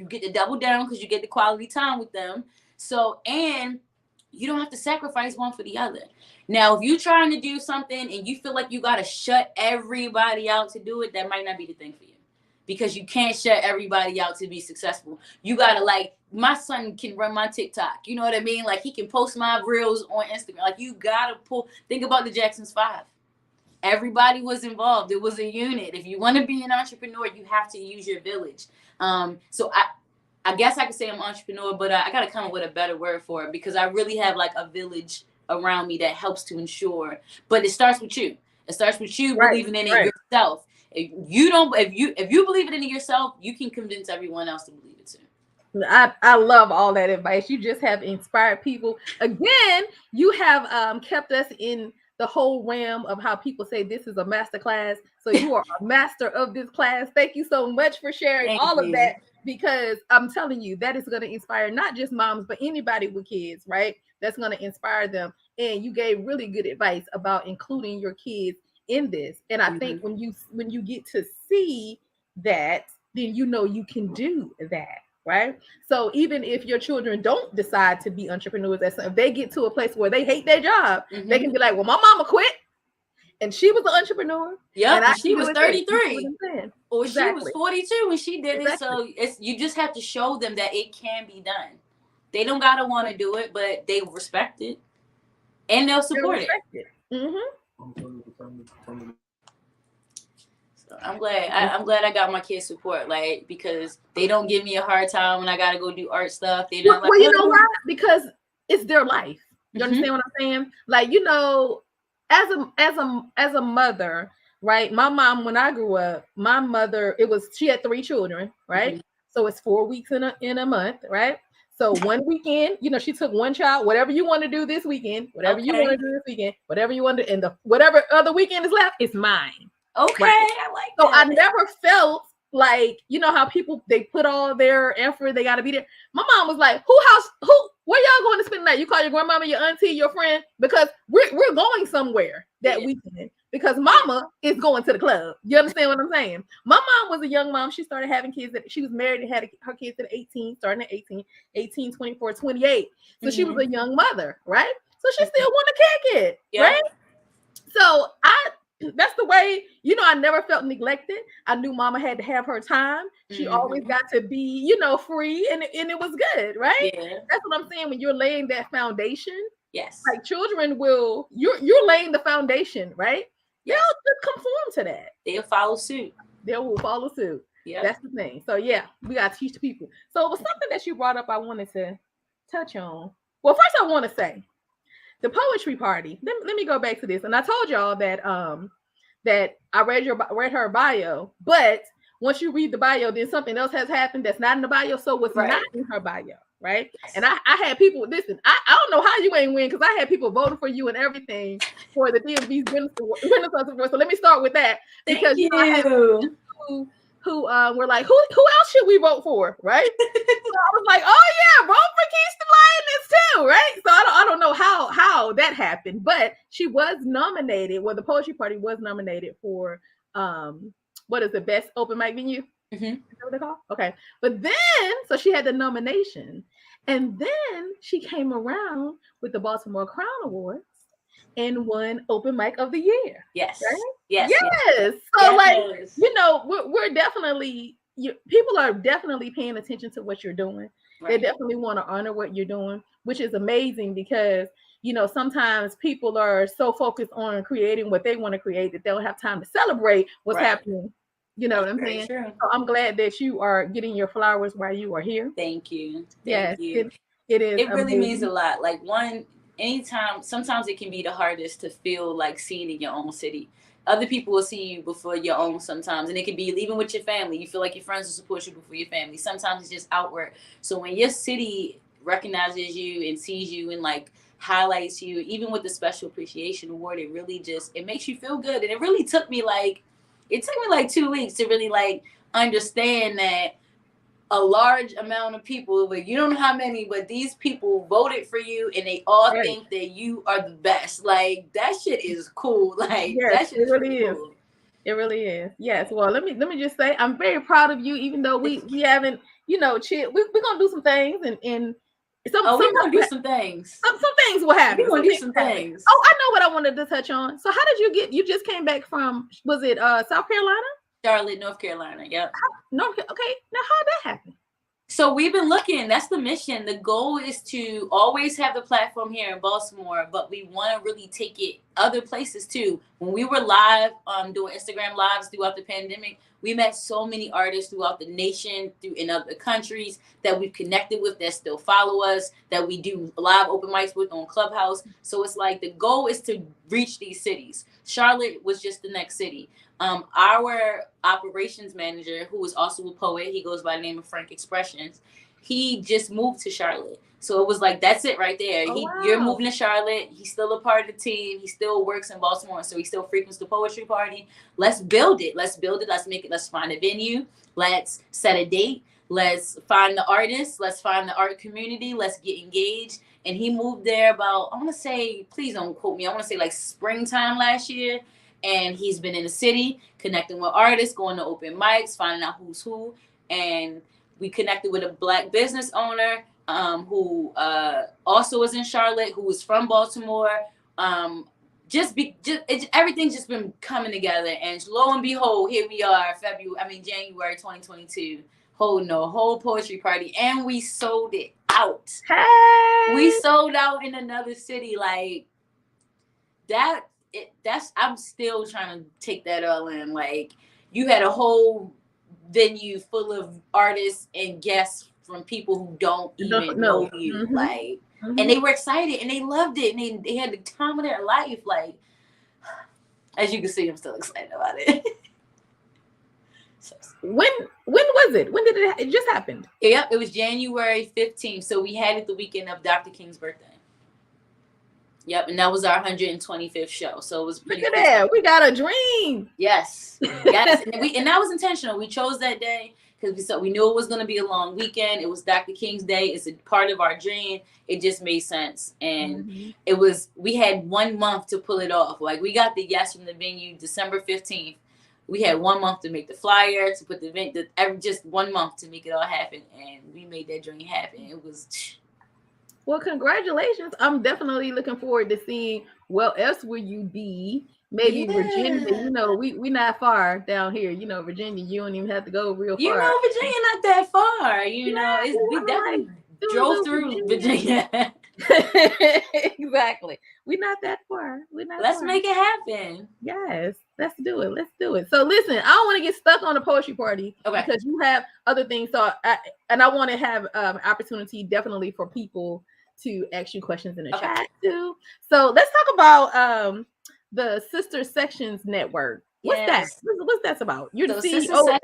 E: get to double down because you get the quality time with them. So, and You don't have to sacrifice one for the other. Now, if you're trying to do something and you feel like you got to shut everybody out to do it, that might not be the thing for you, because you can't shut everybody out to be successful. You got to, like, my son can run my TikTok. You know what I mean? Like, he can post my reels on Instagram. Like, you got to think about the Jackson's 5. Everybody was involved. It was a unit. If you want to be an entrepreneur, you have to use your village. So I guess I could say I'm an entrepreneur, but I got to come up with a better word for it, because I really have like a village around me that helps to ensure. But it starts with you. It starts with you believing in it yourself. If you believe it in yourself, you can convince everyone else to believe it too.
D: I love all that advice. You just have inspired people. Again, you have kept us in the whole realm of how people say this is a master class. So you are a master of this class. Thank you so much for sharing of that, because I'm telling you, that is going to inspire not just moms, but anybody with kids, right? That's going to inspire them. And you gave really good advice about including your kids in this. And I think when you get to see that, then you know you can do that. Right. So even if your children don't decide to be entrepreneurs, if they get to a place where they hate their job, they can be like, well, my mama quit and she was an entrepreneur.
E: Yeah, and she was 33 or
D: exactly.
E: She was 42 when she did it. So you just have to show them that it can be done. They don't gotta want to do it, but they respect it and they'll support it. I'm glad I got my kids' support, like, because they don't give me a hard time when I gotta go do art stuff. They don't
D: you know why? Because it's their life. You understand what I'm saying? Like, you know, as a mother, right? My mom, when I grew up, my mother, she had 3 children, right? So it's 4 weeks in a month, right? So one weekend, you know, she took one child, whatever you want to do this weekend, whatever you want to do this weekend, whatever you want to, and whatever other weekend is left, it's mine.
E: Okay,
D: right?
E: I like
D: that. So
E: I
D: never felt like, you know how people, they put all their effort, they got to be there. My mom was like, where y'all going to spend the night? You call your grandmama, your auntie, your friend, because we're going somewhere that weekend, because mama is going to the club. You understand what I'm saying? My mom was a young mom. She started having kids. She was married and had her kids at 18, starting at 18, 24, 28. So she was a young mother, right? So she still wanted to kick it, right? So that's the way, you know, I never felt neglected. I knew mama had to have her time. She always got to be, you know, free, and it was good, right?
E: Yeah.
D: That's what I'm saying. When you're laying that foundation,
E: yes,
D: like children will, you're laying the foundation, right? They'll just conform to that.
E: They'll follow suit.
D: They will follow suit.
E: Yeah,
D: that's the thing. So yeah, we gotta teach the people. So it was something that you brought up I wanted to touch on. Well, first I want to say the poetry party. Let me go back to this. And I told y'all that that I read her bio, but once you read the bio, then something else has happened that's not in the bio. So what's not in her bio, right? Yes. And I had people, listen, I don't know how you ain't win, because I had people voting for you and everything for the DMV's Renaissance Award. So let me start with that. Because
E: Thank you.
D: I had people who were like, who else should we vote for, right? So I was like, oh yeah, vote for Kish the Lioness too, right? So I don't know how that happened, but she was nominated. Well, the poetry party was nominated for what is the best open mic venue? Is that what they call? Okay, but then so she had the nomination, and then she came around with the Baltimore Crown Awards and won open mic of the year.
E: Yes.
D: Right?
E: Yes.
D: So like, you know, we're definitely, people are definitely paying attention to what you're doing. Right. They definitely want to honor what you're doing, which is amazing, because, you know, sometimes people are so focused on creating what they want to create that they don't have time to celebrate what's happening. You know what I'm saying? True. So I'm glad that you are getting your flowers while you are here.
E: Thank you.
D: Yes,
E: you.
D: It is.
E: It really means a lot. Like, anytime, sometimes it can be the hardest to feel like seen in your own city. Other people will see you before your own sometimes. And it can be even with your family. You feel like your friends will support you before your family. Sometimes it's just outward. So when your city recognizes you and sees you and like highlights you, even with the Special Appreciation Award, it makes you feel good. And it really took me like 2 weeks to really like understand that a large amount of people, but you don't know how many, but these people voted for you and they all think that you are the best. Like, that shit is cool. Like, that shit really is. Cool.
D: It really is. Yes. Well, let me just say, I'm very proud of you, even though we haven't, you know, we're gonna do some things, and
E: We're gonna do some things.
D: Some things will happen.
E: We're gonna do some things.
D: Oh, I know what I wanted to touch on. So how did you just came back from, was it South Carolina?
E: Charlotte, North Carolina. Yep.
D: Okay. Now how'd that happen?
E: So we've been looking. That's the mission. The goal is to always have the platform here in Baltimore, but we want to really take it other places too. When we were live, doing Instagram lives throughout the pandemic, we met so many artists throughout the nation, in other countries that we've connected with, that still follow us, that we do live open mics with on Clubhouse. So it's like the goal is to reach these cities. Charlotte was just the next city. Our operations manager, who is also a poet, he goes by the name of Frank Expressions, he just moved to Charlotte. So it was like, that's it right there. You're moving to Charlotte. He's still a part of the team. He still works in Baltimore. So he still frequents the poetry party. Let's build it. Let's make it. Let's find a venue. Let's set a date. Let's find the artists. Let's find the art community. Let's get engaged. And he moved there about, I want to say, please don't quote me, I want to say like springtime last year. And he's been in the city, connecting with artists, going to open mics, finding out who's who. And we connected with a Black business owner who also is in Charlotte, who is from Baltimore. Everything's just been coming together. And lo and behold, here we are, January 2022, holding a whole poetry party. And we sold it out.
D: Hey!
E: We sold out in another city. Like, I'm still trying to take that all in. Like, you had a whole venue full of artists and guests from people who don't even know you. Mm-hmm. Like, and they were excited and they loved it and they had the time of their life. Like, as you can see, I'm still excited about it.
D: When was it? When did it just happened?
E: Yep, it was January 15th. So we had it the weekend of Dr. King's birthday. Yep, and that was our 125th show. So it was pretty
D: Look at that. We got a dream.
E: Yes. And that was intentional. We chose that day because we knew it was going to be a long weekend. It was Dr. King's Day. It's a part of our dream. It just made sense. And we had 1 month to pull it off. Like, we got the yes from the venue December 15th. We had 1 month to make the flyer, to put the event, just 1 month to make it all happen. And we made that dream happen. It was...
D: Well, congratulations. I'm definitely looking forward to seeing what else will you be. Maybe Virginia, we not far down here. Virginia, you don't even have to go real far.
E: Virginia not that far. We definitely drove through Virginia.
D: Exactly. We're not that far.
E: Let's make it happen.
D: Yes, let's do it. So listen, I don't want to get stuck on the poetry party because you have other things. So I want to have opportunity definitely for people to ask you questions in the chat too. So let's talk about the Sister Sections Network. What's that? What's that about? You're the CEO.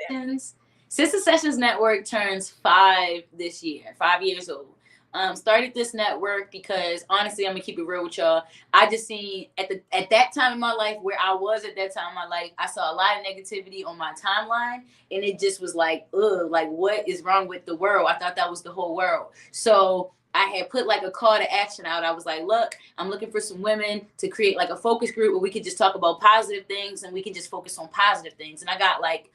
E: Sister Sections Network turns 5 this year. 5 years old. Started this network because honestly, I'm gonna keep it real with y'all. I just seen at that time in my life, where I was at that time in my life, I saw a lot of negativity on my timeline, and it just was like, like, what is wrong with the world? I thought that was the whole world. So I had put like a call to action out. I was like, look, I'm looking for some women to create like a focus group where we could just talk about positive things and we can just focus on positive things. And I got like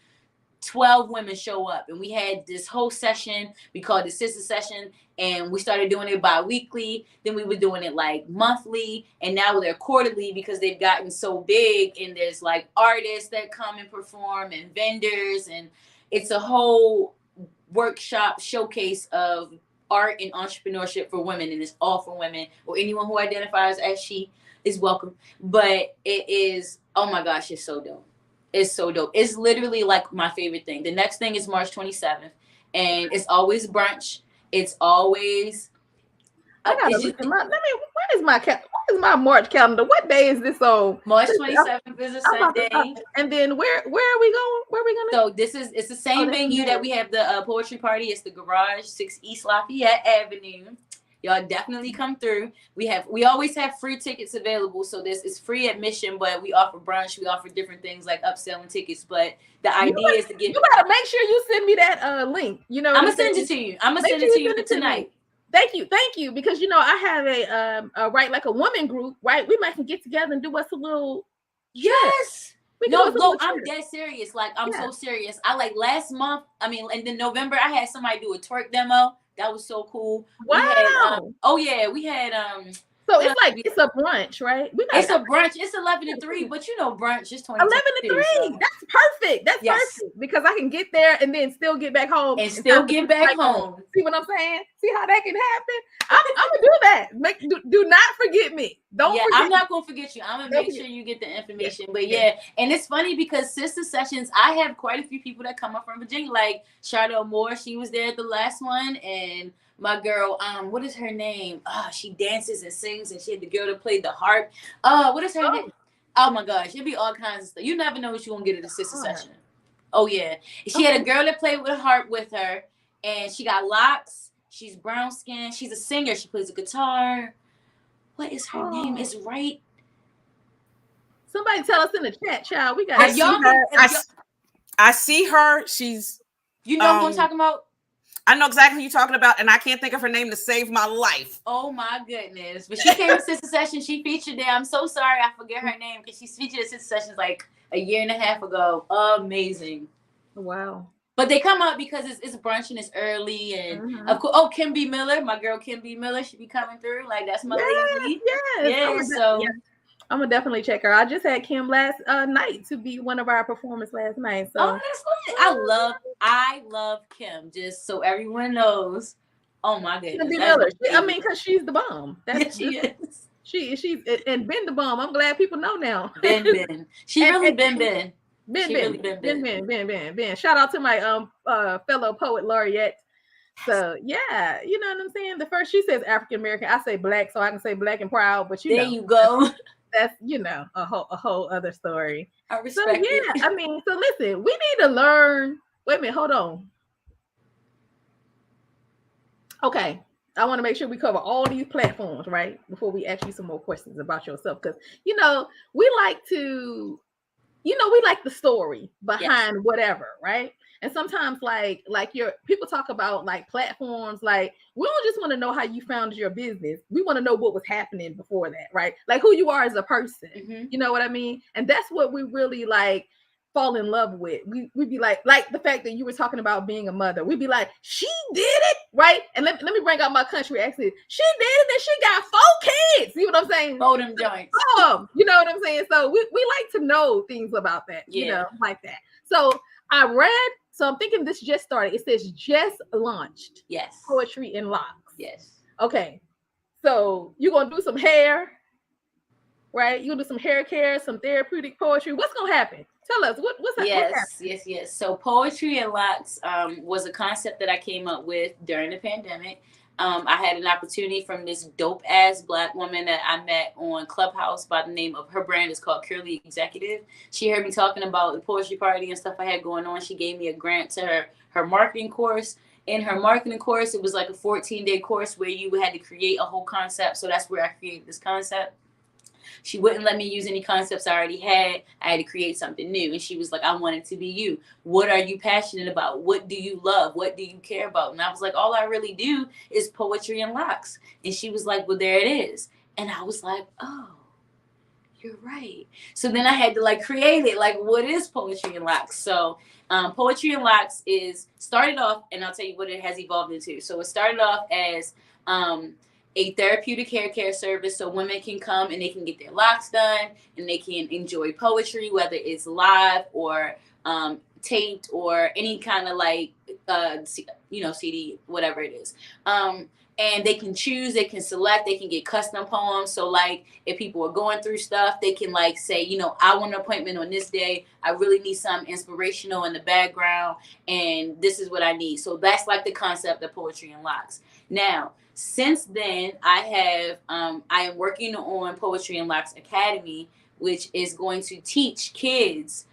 E: 12 women show up, and we had this whole session. We called it Sister Session, and we started doing it bi-weekly. Then we were doing it like monthly, and now they're quarterly because they've gotten so big, and there's like artists that come and perform and vendors, and it's a whole workshop showcase of art and entrepreneurship for women, and it's all for women, or anyone who identifies as she is welcome. But it is, oh my gosh, it's so dope. It's so dope. It's literally like my favorite thing. The next thing is March 27th, and it's always brunch. It's always.
D: I gotta look at what is my March calendar? What day is this on?
E: March 27th is a Sunday.
D: And then where are we going? Where are we gonna?
E: So it's the same venue that we have the poetry party. It's the Garage, 6 East Lafayette Avenue. Y'all definitely come through. We always have free tickets available, so it's free admission, but we offer brunch. We offer different things like upselling tickets. But the idea is to get.
D: You gotta make sure you send me that link.
E: I'm gonna send it to you. I'm gonna send it to you tonight.
D: Thank you, because I have a Write Like a Woman group, right? We might get together and do us a little.
E: Yes. I'm dead serious. Like, I'm so serious. I like last month, and then November, I had somebody do a twerk demo That was so cool.
D: Wow.
E: We had
D: So it's like it's a brunch, right?
E: It's a brunch. It's 11 to 3, but you know, brunch is 20
D: 11 to 3.
E: So.
D: That's perfect. That's perfect because I can get there and then still get back home
E: and still get back home.
D: See what I'm saying? See how that can happen? I'm gonna do that. Do not forget me. Don't.
E: Yeah, I'm not gonna forget you. I'm gonna make sure you get the information. But and it's funny because sister sessions, I have quite a few people that come up from Virginia, like Charlotte Moore. She was there at the last one, and my girl, what is her name? She dances and sings, and she had the girl that played the harp. What is her name? Oh my gosh, it'd be all kinds of stuff. You never know what you're gonna get at a sister session. Oh yeah. She had a girl that played with a harp with her, and she got locks. She's brown skin. She's a singer. She plays a guitar. What is her name? It's right.
D: Somebody tell us in the chat, child. We got
A: I see her. She's
E: who I'm talking about?
A: I know exactly who you're talking about, and I can't think of her name to save my life.
E: Oh my goodness. But she came to sister session. She featured there. I'm so sorry I forget her name because she featured at sister sessions like a year and a half ago. Amazing.
D: Wow.
E: But they come out because it's brunch and it's early, and of course, Kim B. Miller, my girl Kim B. Miller, she be coming through. Like that's my lady.
D: Yes. I'm gonna definitely check her. I just had Kim last night to be one of our performers last night. So
E: that's good. I love Kim. Just so everyone knows. Oh my goodness.
D: Kim B. Miller. Because she's the bomb.
E: She is.
D: She's and Ben the bomb. I'm glad people know now.
E: Ben. She really Ben.
D: Ben. Shout out to my fellow poet Laureate. So yeah, you know what I'm saying. The first she says African American, I say black, so I can say black and proud. But
E: you go.
D: That's a whole other story.
E: I respect it.
D: So listen, we need to learn. Wait a minute, hold on. Okay, I want to make sure we cover all these platforms right before we ask you some more questions about yourself, because we like the story behind whatever, right? And sometimes like your people talk about like platforms, like we don't just want to know how you founded your business. We want to know what was happening before that, right? Like who you are as a person. Mm-hmm. You know what I mean? And that's what we really like fall in love with. We'd be like the fact that you were talking about being a mother. We'd be like, she did it, right? And let me bring out my country accent. She did it and she got 4 kids. See what I'm saying?
E: Fold them joints.
D: You know what I'm saying? So we like to know things about that, like that. So I read, so I'm thinking this just started. It says just launched.
E: Yes.
D: Poetry and Locks.
E: Yes. Okay.
D: So you're going to do some hair, right? You'll do some hair care, some therapeutic poetry. What's going to happen? Tell us what's happening?
E: Yes. So Poetry and Locks was a concept that I came up with during the pandemic. I had an opportunity from this dope ass Black woman that I met on Clubhouse by the name of, her brand is called Curly Executive. She heard me talking about the poetry party and stuff I had going on. She gave me a grant to her marketing course. In her marketing course, it was like a 14-day course where you had to create a whole concept. So that's where I created this concept. She wouldn't let me use any concepts I already had. I had to create something new. And she was like, I want it to be you. What are you passionate about? What do you love? What do you care about? And I was like, all I really do is poetry and locks. And she was like, well, there it is. And I was like, oh, you're right. So then I had to like create it. Like, what is Poetry and Locks? So Poetry and Locks started off, and I'll tell you what it has evolved into. So it started off as a therapeutic hair care service, so women can come and they can get their locks done and they can enjoy poetry, whether it's live or taped or any kind of like CD, whatever it is. And they can choose, they can select, they can get custom poems. So like if people are going through stuff, they can like say, I want an appointment on this day. I really need something inspirational in the background, and this is what I need. So that's like the concept of Poetry and Locks. Now, since then, I am working on Poetry and Locks Academy, which is going to teach kids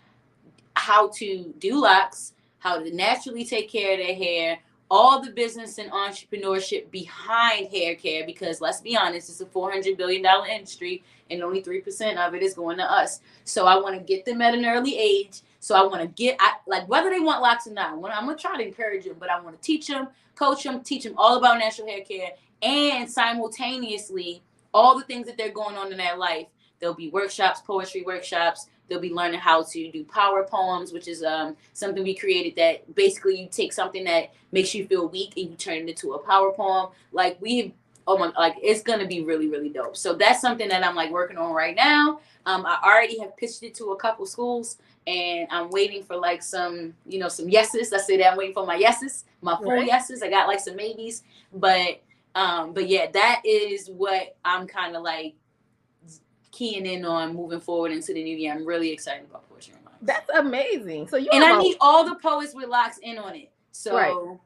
E: how to do locks, how to naturally take care of their hair, all the business and entrepreneurship behind hair care, because let's be honest, it's a $400 billion industry and only 3% of it is going to us. So I want to get them at an early age. So I want to like whether they want locks or not, I'm going to try to encourage them, but I want to teach them, coach them, teach them all about natural hair care, and simultaneously all the things that they're going on in their life. There'll be workshops, poetry workshops. They'll be learning how to do power poems, which is something we created that basically you take something that makes you feel weak and you turn it into a power poem. Like it's gonna be really, really dope. So that's something that I'm like working on right now. I already have pitched it to a couple schools, and I'm waiting for like some yeses. I say that I'm waiting for my yeses, my full yeses. I got like some maybes, but yeah, that is what I'm kind of like keying in on moving forward into the new year. I'm really excited about Poetry and Locks.
D: That's amazing. So
E: I need all the poets with locks in on it. So
D: right.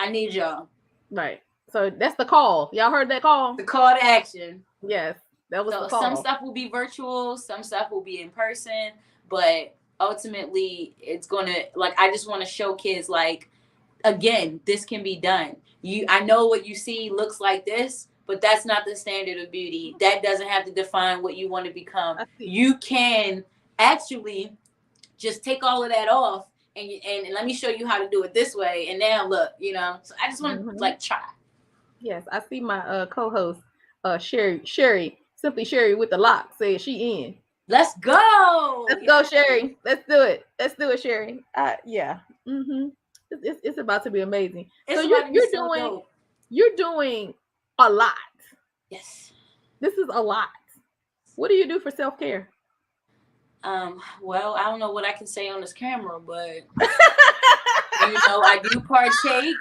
E: I need y'all.
D: Right. So that's the call. Y'all heard that call?
E: The call to action.
D: Yes. That was the call.
E: Some stuff will be virtual, some stuff will be in person, but ultimately it's gonna, like, I just want to show kids, like, again, this can be done. I know what you see looks like this, but that's not the standard of beauty. That doesn't have to define what you want to become. You can actually just take all of that off and let me show you how to do it this way. And now look, so I just want to like try.
D: Yes, I see my co-host Sherry, simply Sherry with the lock, says she in.
E: Let's go.
D: Let's go, Sherry. Let's do it. Let's do it, Sherry. Yeah. It's about to be amazing. So you're doing a lot.
E: Yes.
D: This is a lot. What do you do for self-care?
E: Well, I don't know what I can say on this camera, but I do partake.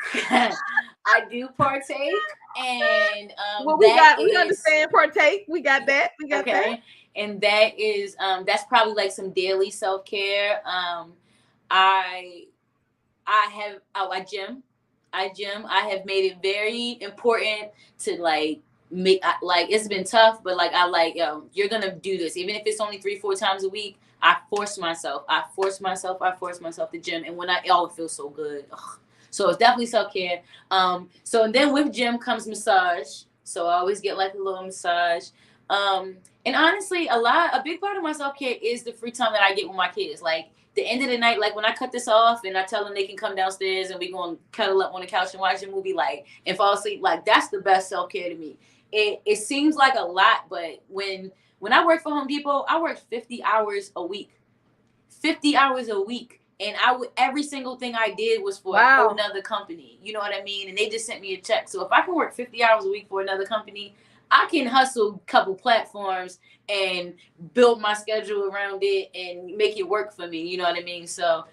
E: I do partake, and
D: well, we understand partake. We got that. We got that.
E: And that is that's probably like some daily self-care. I gym. I have made it very important to like make, like, it's been tough, but like you're gonna do this even if it's only 3-4 times a week. I force myself to gym, and when it feels so good. Ugh. So it's definitely self-care. So and then with gym comes massage. So I always get like a little massage. And honestly, a big part of my self-care is the free time that I get with my kids. Like the end of the night, like when I cut this off and I tell them they can come downstairs and we gonna cuddle up on the couch and watch a movie, like, and fall asleep, like that's the best self-care to me. It seems like a lot, but when I work for Home Depot, I work 50 hours a week. 50 hours a week. And every single thing I did was for another company. You know what I mean? And they just sent me a check. So if I can work 50 hours a week for another company, I can hustle a couple platforms and build my schedule around it and make it work for me. You know what I mean? So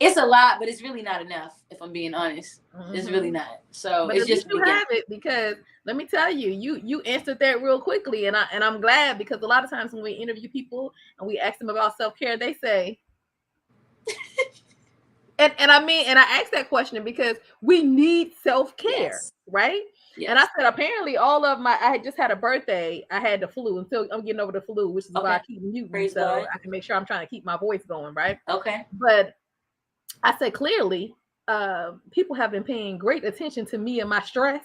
E: it's a lot, but it's really not enough, if I'm being honest. It's really not. So
D: but
E: it's just
D: you have it, because let me tell you, you answered that real quickly, and I'm glad, because a lot of times when we interview people and we ask them about self-care, they say and I asked that question because we need self-care, right? Yes. And I said, apparently I had just had a birthday. I had the flu, and still I'm getting over the flu, which is why I keep muting, so I can make sure I'm trying to keep my voice going, right?
E: Okay.
D: But I said, clearly, people have been paying great attention to me and my stress,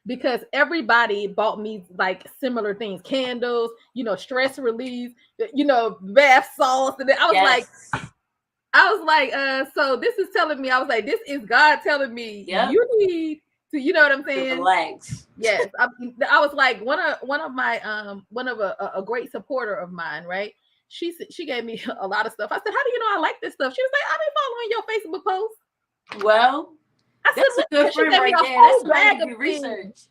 D: because everybody bought me like similar things, candles, stress relief, bath salts. And I was like, so this is telling me, I was like, this is God telling me you need to, you know what I'm saying?
E: Relax.
D: Yes. I was like, one of a great supporter of mine, right? She gave me a lot of stuff. I said, how do you know I like this stuff? She was like, I've been following your Facebook posts.
E: Well, that's a good friend right there. That's bag of research.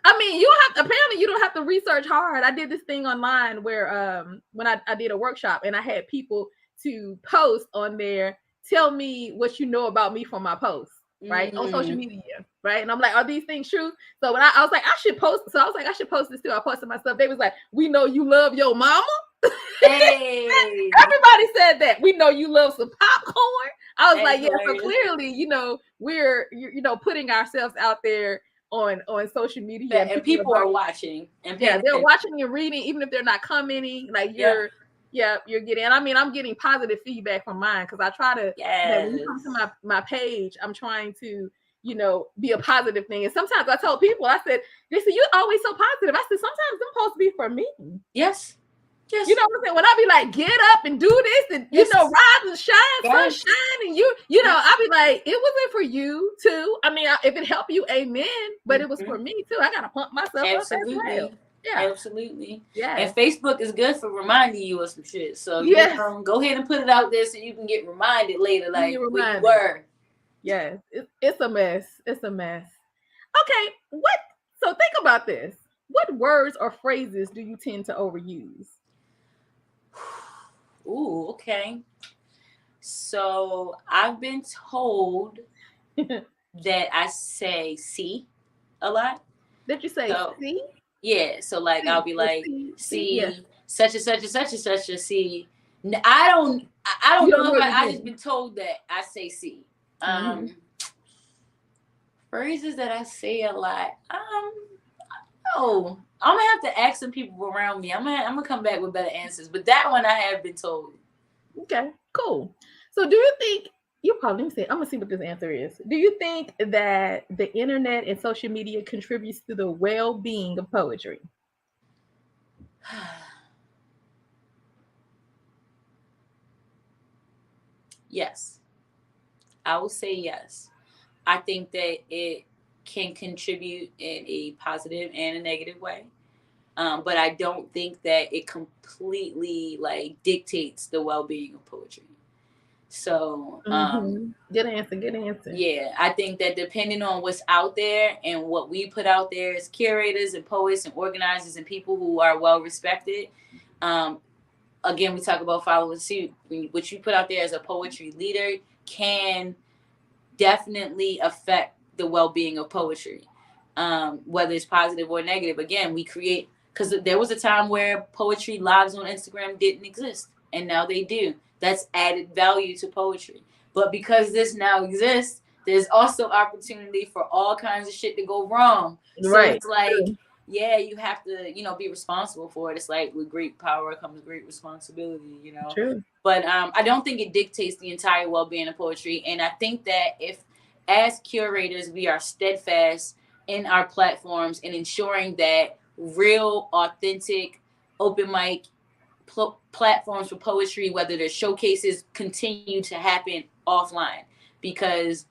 D: I mean, apparently you don't have to research hard. I did this thing online where when I did a workshop, and I had people to post on there, tell me what you know about me from my posts, right? On social media, right? And I'm like, are these things true? So when I was like, I should post this too. I posted my stuff. They was like, we know you love your mama.
E: Hey.
D: Everybody said that. We know you love some popcorn. I was like, yeah, so clearly, we're putting ourselves out there on social media,
E: and people are watching, and
D: they're watching and reading, even if they're not commenting. Like you're getting. I mean, I'm getting positive feedback from mine, because I try to. When you come to my page, I'm trying to be a positive thing. And sometimes I told people, I said, they said, you're always so positive. I said, sometimes them supposed to be for me.
E: Yes. Yes.
D: You know what I'm saying? When I be like, get up and do this, and rise and shine, sunshine, and I'll be like, it wasn't for you too. I mean, if it helped you, amen. But it was for me too. I gotta pump myself up as well. Yeah.
E: Absolutely.
D: Yeah.
E: And Facebook is good for reminding you of some shit. So
D: Yes.
E: go ahead and put it out there so you can get reminded later, like where you were.
D: Yes. It's a mess. It's a mess. Okay. So think about this. What words or phrases do you tend to overuse?
E: Ooh, okay. So I've been told that I say see a lot.
D: Did you say
E: So
D: see?
E: yeah, so like I'll be like
D: See, yeah.
E: see such and such and such and such a see. I don't
D: You don't
E: know if
D: know
E: I
D: the
E: just been told that I say see.
D: Mhm.
E: Phrases that I say a lot. Oh, I'm gonna have to ask some people around me. I'm gonna come back with better answers. But that one I have been told.
D: Okay, cool. So do you think you probably say I'm gonna see what this answer is. Do you think that the internet and social media contributes to the well-being of poetry?
E: Yes, I will say yes. I think that it can contribute in a positive and a negative way. But I don't think that it completely like dictates the well-being of poetry. So
D: Good answer. Good answer.
E: yeah, I think that depending on what's out there and what we put out there as curators and poets and organizers and people who are well respected, again, we talk about following suit. What you put out there as a poetry leader can definitely affect the well-being of poetry, whether it's positive or negative. Again, we create, because there was a time where poetry lives on Instagram didn't exist, and now they do. That's added value to poetry. But because this now exists, there's also opportunity for all kinds of shit to go wrong. So
D: Right.
E: it's like, yeah, you have to, be responsible for it. It's like with great power comes great responsibility,
D: True.
E: But I don't think it dictates the entire well-being of poetry. And I think that if, as curators, we are steadfast in our platforms and ensuring that real, authentic, open mic platforms for poetry, whether they're showcases, continue to happen offline. Because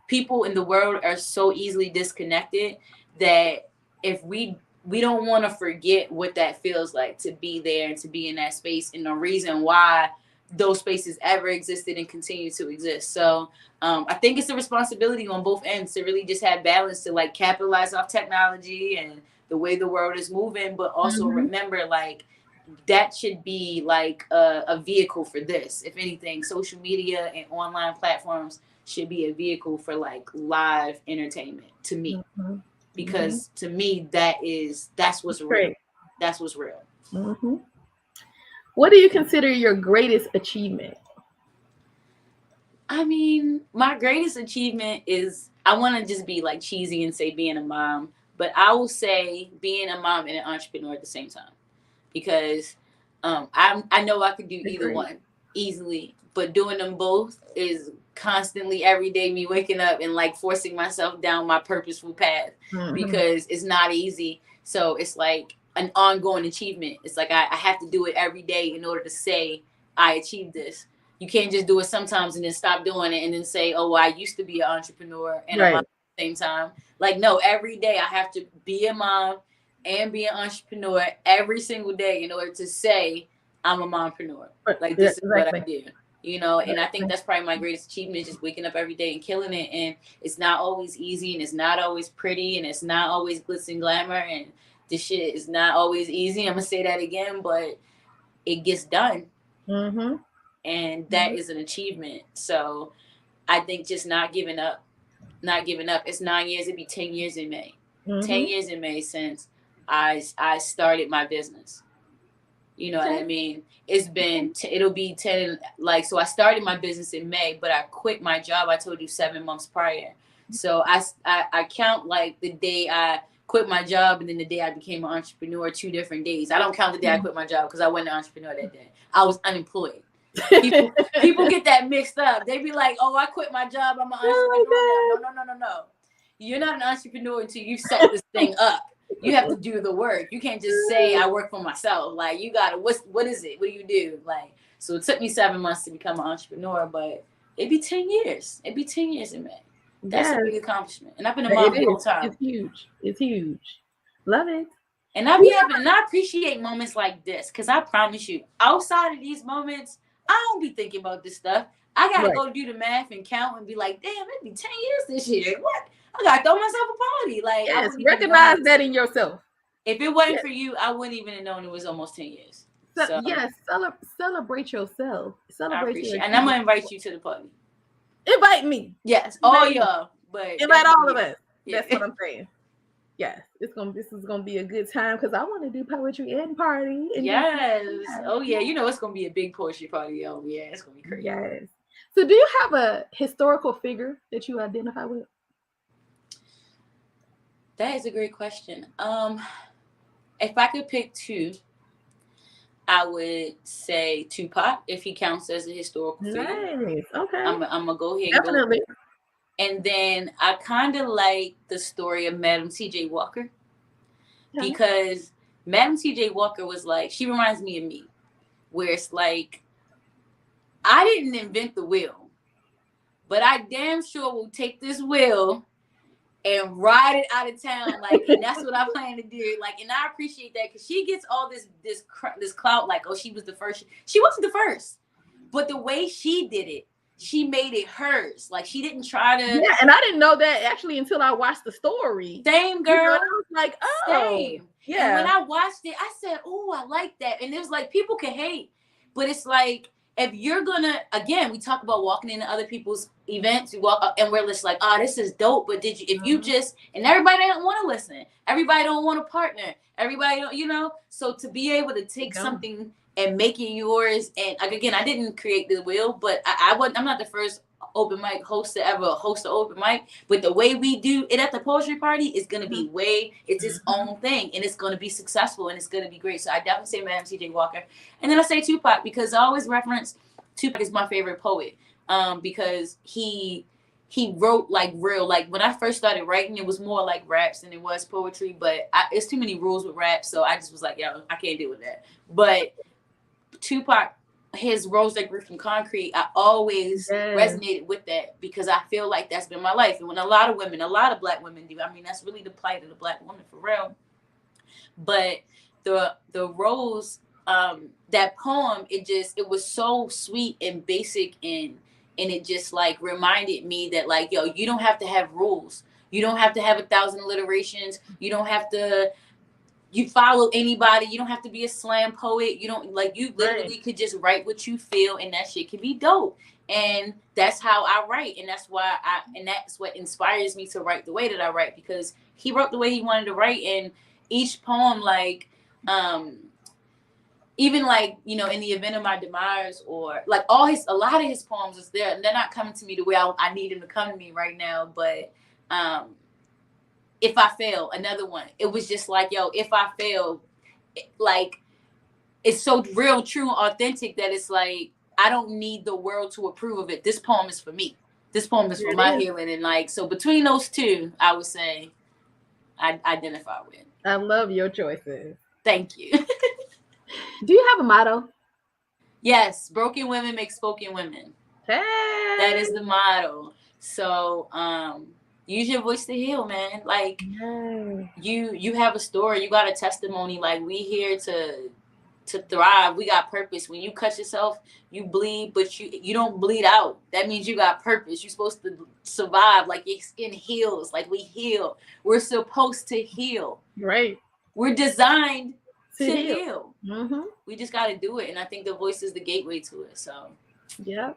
E: people in the world are so easily disconnected that if we don't want to forget what that feels like to be there and to be in that space, and the reason why those spaces ever existed and continue to exist. So I think it's a responsibility on both ends to really just have balance, to like capitalize off technology and the way the world is moving, but also remember like that should be like a vehicle for this. If anything, social media and online platforms should be a vehicle for like live entertainment to me. Because to me, that's what's real. That's what's real.
D: What do you consider your greatest achievement?
E: I mean, my greatest achievement is, I want to just be like cheesy and say being a mom, but I will say being a mom and an entrepreneur at the same time. Because I know I could do either one easily, but doing them both is constantly every day me waking up and like forcing myself down my purposeful path, because it's not easy. So it's like an ongoing achievement. It's like I have to do it every day in order to say I achieved this. You can't just do it sometimes and then stop doing it and then say, oh, well, I used to be an entrepreneur and a mom at the same time. Like, no, every day I have to be a mom and be an entrepreneur every single day in order to say I'm a mompreneur. Like, this is what I do, and I think that's probably my greatest achievement, just waking up every day and killing it. And it's not always easy, and it's not always pretty, and it's not always glitz and glamour, and this shit is not always easy. I'm gonna say that again, but it gets done. And that is an achievement. So I think just not giving up. It's 9 years, it'd be 10 years in May. 10 years in May since I started my business. You know what I mean? It's been, it'll be 10, like, so I started my business in May, but I quit my job, I told you, 7 months prior. So I count like the day I quit my job and then the day I became an entrepreneur, 2 different days. I don't count the day I quit my job because I wasn't an entrepreneur that day. I was unemployed. People get that mixed up. They be like, oh, I quit my job, I'm an entrepreneur. No. You're not an entrepreneur until you set this thing up. You have to do the work. You can't just say I work for myself. Like, you gotta, what is it? What do you do? Like, so it took me 7 months to become an entrepreneur, but it'd be 10 years. It'd be 10 years in May. That's a big accomplishment. And I've been a mom the whole time.
D: It's huge. It's huge. Love it.
E: And I appreciate moments like this, because I promise you, outside of these moments, I don't be thinking about this stuff. I gotta go do the math and count and be like, damn, it'd be 10 years this year. What? I gotta throw myself a party. Like,
D: yes, recognize that in yourself.
E: If it wasn't for you, I wouldn't even have known it was almost 10 years.
D: So yes, celebrate yourself. Celebrate yourself.
E: And I'm gonna invite you to the party.
D: Invite me.
E: Yes, all y'all. But
D: invite all of us. Yeah. That's what I'm saying. Yes, this is gonna be a good time because I want to do poetry and party. And
E: yes. Oh yeah, you know it's gonna be a big poetry party. Oh yeah, it's gonna be crazy.
D: Yes. So do you have a historical figure that you identify with?
E: That is a great question. If I could pick two, I would say Tupac, if he counts as a historical figure.
D: Nice. Okay.
E: I'm gonna go ahead.
D: Definitely.
E: And then I kind of like the story of Madam T.J. Walker, because Madam T.J. Walker was like, she reminds me of me, where it's like, I didn't invent the wheel, but I damn sure will take this wheel and ride it out of town. Like, and that's what I plan to do. Like, and I appreciate that, because she gets all this clout, like, oh, she was the first. She wasn't the first, but the way she did it, she made it hers. Like, she didn't try to.
D: Yeah, and I didn't know that actually until I watched the story.
E: Same, girl.
D: You know, I was like, oh,
E: same.
D: Yeah.
E: And when I watched it, I said, oh, I like that. And it was like, people can hate, but it's like, if you're gonna, again, we talk about walking into other people's events, we walk up and we're just like, oh, this is dope. But did you, if you just, and everybody don't want to listen. Everybody don't want a partner. Everybody don't, you know? So to be able to take something and make it yours. And again, I didn't create the wheel, but I'm not the first open mic host to ever host an open mic. But the way we do it at the poetry party is going to be it's its own thing, and it's going to be successful, and it's going to be great. So I definitely say Madam T.J. Walker. And then I say Tupac, because I always reference Tupac is my favorite poet, because he wrote like real, like when I first started writing, it was more like raps than it was poetry, but it's too many rules with rap. So I just was like, yo, I can't deal with that. But Tupac, his Rose That Grew from Concrete, I always resonated with that, because I feel like that's been my life. And when a lot of Black women do, I mean, that's really the plight of the Black woman for real. But the Rose, that poem, it was so sweet and basic, and it just like reminded me that, like, yo, you don't have to have rules. You don't have to have 1,000 alliterations. You don't have to follow anybody. You don't have to be a slam poet. You don't, like, you literally could just write what you feel, and that shit can be dope. And that's how I write. And that's why that's what inspires me to write the way that I write, because he wrote the way he wanted to write. And each poem, like, even like, you know, in the event of my demise, or like a lot of his poems is there, and they're not coming to me the way I need them to come to me right now. But, If I Fail, another one. It was just like, yo, if I fail, like, it's so real, true, authentic that it's like, I don't need the world to approve of it. This poem is for me. This poem is for my healing. And like, so between those two, I would say I identify with.
D: I love your choices.
E: Thank you.
D: Do you have a motto?
E: Yes. Broken women make spoken women.
D: Hey.
E: That is the motto. So, use your voice to heal, man. Like, you have a story, you got a testimony. Like, we here to thrive. We got purpose. When you cut yourself, you bleed, but you don't bleed out. That means you got purpose. You're supposed to survive. Like, your skin heals. Like, we heal. We're supposed to heal. Right. We're designed to heal. Mm-hmm. We just got to do it. And I think the voice is the gateway to it. So,
D: yeah.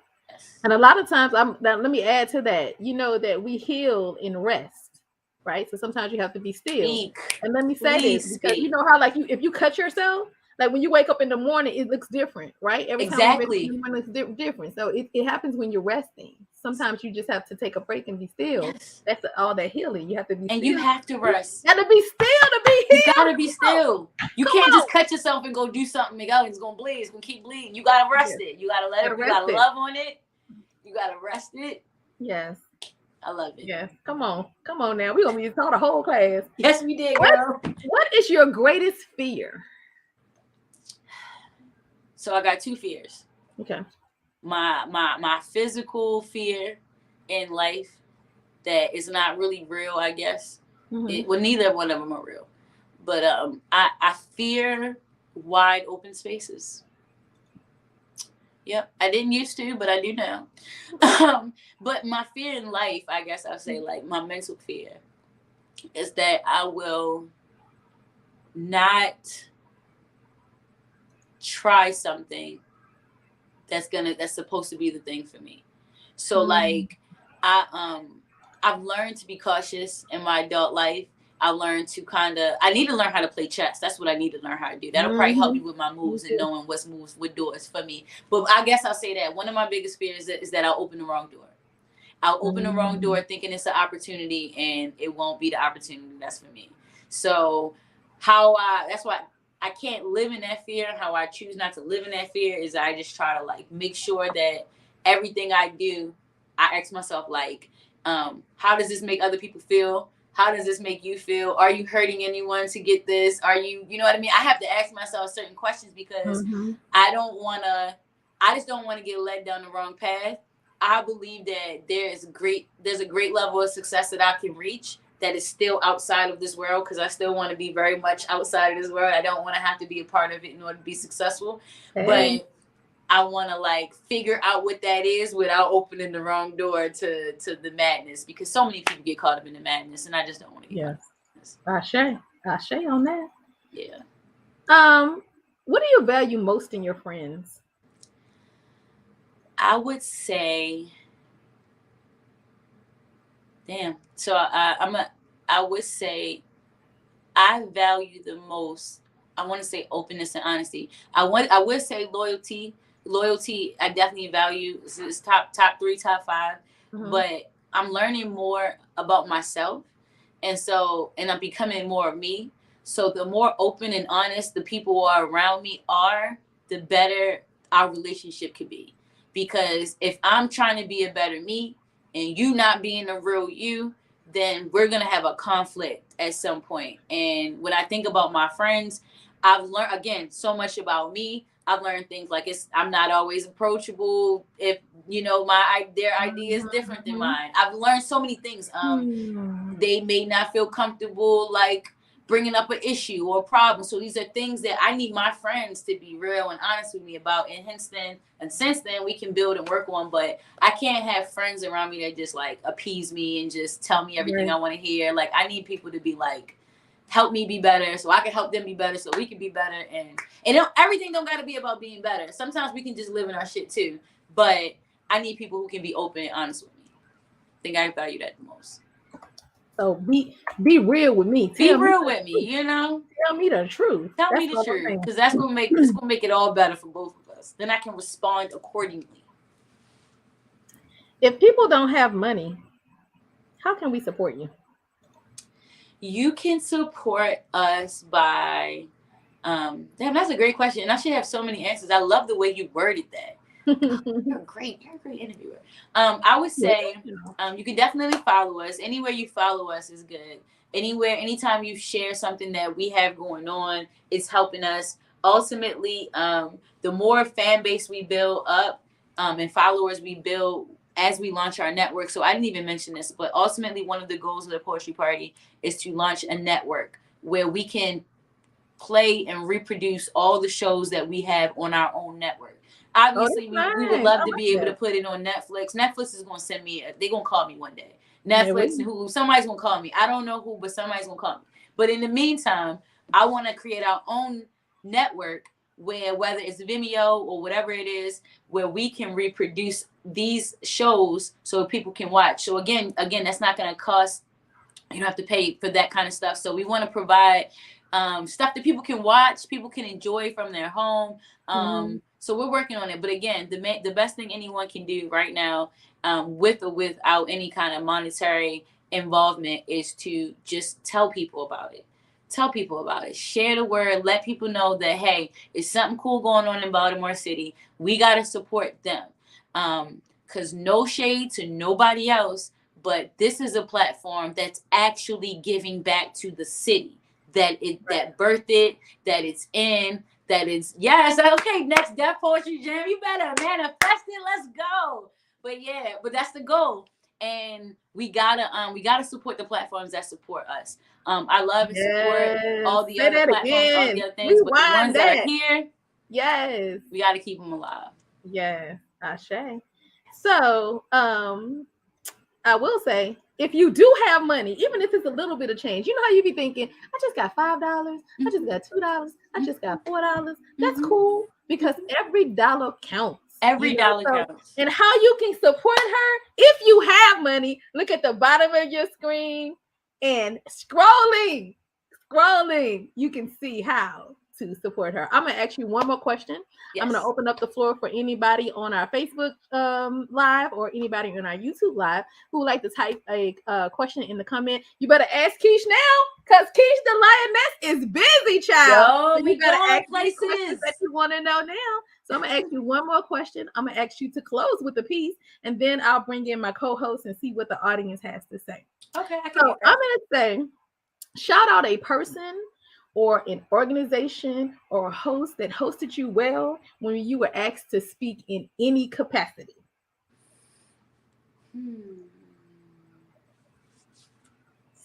D: And a lot of times, let me add to that, you know, that we heal in rest, right? So sometimes you have to be still. And let me say this, because you know how, like, if you cut yourself, like when you wake up in the morning, it looks different, right? Every time you wake up in the morning, it's different. So it happens when you're resting. Sometimes you just have to take a break and be still. Yes. That's all that healing. You have to be still.
E: And you have to rest.
D: You got to be still to be healed.
E: You got to be still. You can't just cut yourself and go do something. It's going to bleed. It's going to keep bleeding. You got to rest it. You got to let it. You got to love on it. You got to rest it.
D: Yes.
E: I love it.
D: Yes. Come on now. We're going to be taught a whole class.
E: Yes, we did, girl.
D: What is your greatest fear?
E: So I got two fears.
D: Okay.
E: My physical fear in life that is not really real, I guess. Mm-hmm. Well, neither one of them are real. But I fear wide open spaces. Yep, I didn't used to, but I do now. But my fear in life, I guess I'll say, like, my mental fear is that I will not try something that's supposed to be the thing for me. So like I've learned to be cautious in my adult life. I learned to I need to learn how to play chess. That's what I need to learn how to do. That'll probably help me with my moves and knowing what's moves, what doors for me. But I guess I'll say that one of my biggest fears is that I'll open the wrong door. I'll open the wrong door thinking it's an opportunity, and it won't be the opportunity that's for me. So that's why I can't live in that fear. How I choose not to live in that fear is I just try to like make sure that everything I do, I ask myself like, how does this make other people feel? How does this make you feel? Are you hurting anyone to get this? Are you know what I mean? I have to ask myself certain questions because I just don't want to get led down the wrong path. I believe that there's a great level of success that I can reach that is still outside of this world, because I still want to be very much outside of this world. I don't want to have to be a part of it in order to be successful. Hey. But I want to like figure out what that is without opening the wrong door to the madness, because so many people get caught up in the madness, and I just don't want to get caught up in madness.
D: Ashe on that.
E: Yeah.
D: What do you value most in your friends?
E: I would say, so I would say I value the most, I want to say openness and honesty. I would say loyalty. I definitely value. It's top 3, top 5. But I'm learning more about myself, and I'm becoming more of me. So the more open and honest the people who are around me are, the better our relationship could be. Because if I'm trying to be a better me and you not being a real you, then we're going to have a conflict at some point. And when I think about my friends, I've learned, again, so much about me. I've learned things like I'm not always approachable. If, their idea is different than mine. I've learned so many things. They may not feel comfortable, like, bringing up an issue or a problem. So these are things that I need my friends to be real and honest with me about. And since then we can build and work on, but I can't have friends around me that just like appease me and just tell me everything I want to hear. Like, I need people to be like, help me be better so I can help them be better so we can be better. And everything don't got to be about being better. Sometimes we can just live in our shit too. But I need people who can be open and honest with me. I think I value that the most.
D: So be real with me.
E: Be real with me,
D: Tell me the truth.
E: Tell me the truth, because that's gonna make it all better for both of us. Then I can respond accordingly.
D: If people don't have money, how can we support you?
E: You can support us by that's a great question, and I should have so many answers. I love the way you worded that. You're a great interviewer. I would say you can definitely follow us. Anywhere you follow us is good. Anytime you share something that we have going on, it's helping us. Ultimately, the more fan base we build up and followers we build as we launch our network. So I didn't even mention this, but ultimately one of the goals of the Poetry Party is to launch a network where we can play and reproduce all the shows that we have on our own network. Obviously, we would love to be able to put it on Netflix. Netflix is going to send me, they're going to call me one day. Netflix and Hulu, somebody's going to call me. I don't know who, but somebody's going to call me. But in the meantime, I want to create our own network where, whether it's Vimeo or whatever it is, where we can reproduce these shows so people can watch. So again, that's not going to cost, you don't have to pay for that kind of stuff. So we want to provide stuff that people can watch, people can enjoy from their home. So we're working on it. But again, the best thing anyone can do right now, with or without any kind of monetary involvement, is to just tell people about it. Tell people about it. Share the word. Let people know that, hey, it's something cool going on in Baltimore City. We got to support them. Because no shade to nobody else, but this is a platform that's actually giving back to the city. That birthed it, that it's in, that it's, yes, okay, next Deaf Poetry Jam, you better manifest it, let's go. But that's the goal. And we gotta support the platforms that support us. I love and support all the
D: Say
E: other
D: that
E: platforms, all the
D: again.
E: other things, but the
D: Rewind
E: ones that
D: that.
E: are here,
D: Yes.
E: we got to keep them alive.
D: Yes. Ashe. So, I will say, if you do have money, even if it's a little bit of change, you know how you be thinking, I just got $5, I just got $2, I just got $4. That's cool, because every dollar counts.
E: Every dollar counts.
D: And how you can support her, if you have money, look at the bottom of your screen and scrolling, you can see how to support her. I'm gonna ask you one more question.
E: Yes.
D: I'm gonna open up the floor for anybody on our Facebook live or anybody on our YouTube live who would like to type a question in the comment. You better ask Kish now, because Kish the Lioness is busy, child.
E: Yo,
D: So
E: we
D: you better
E: going
D: ask me questions
E: places.
D: that you want to know now. So I'm gonna ask you one more question. I'm gonna ask you to close with a piece, and then I'll bring in my co-host and see what the audience has to say.
E: Okay, I can
D: So
E: get that.
D: I'm gonna say, shout out a person or an organization or a host that hosted you well when you were asked to speak in any capacity.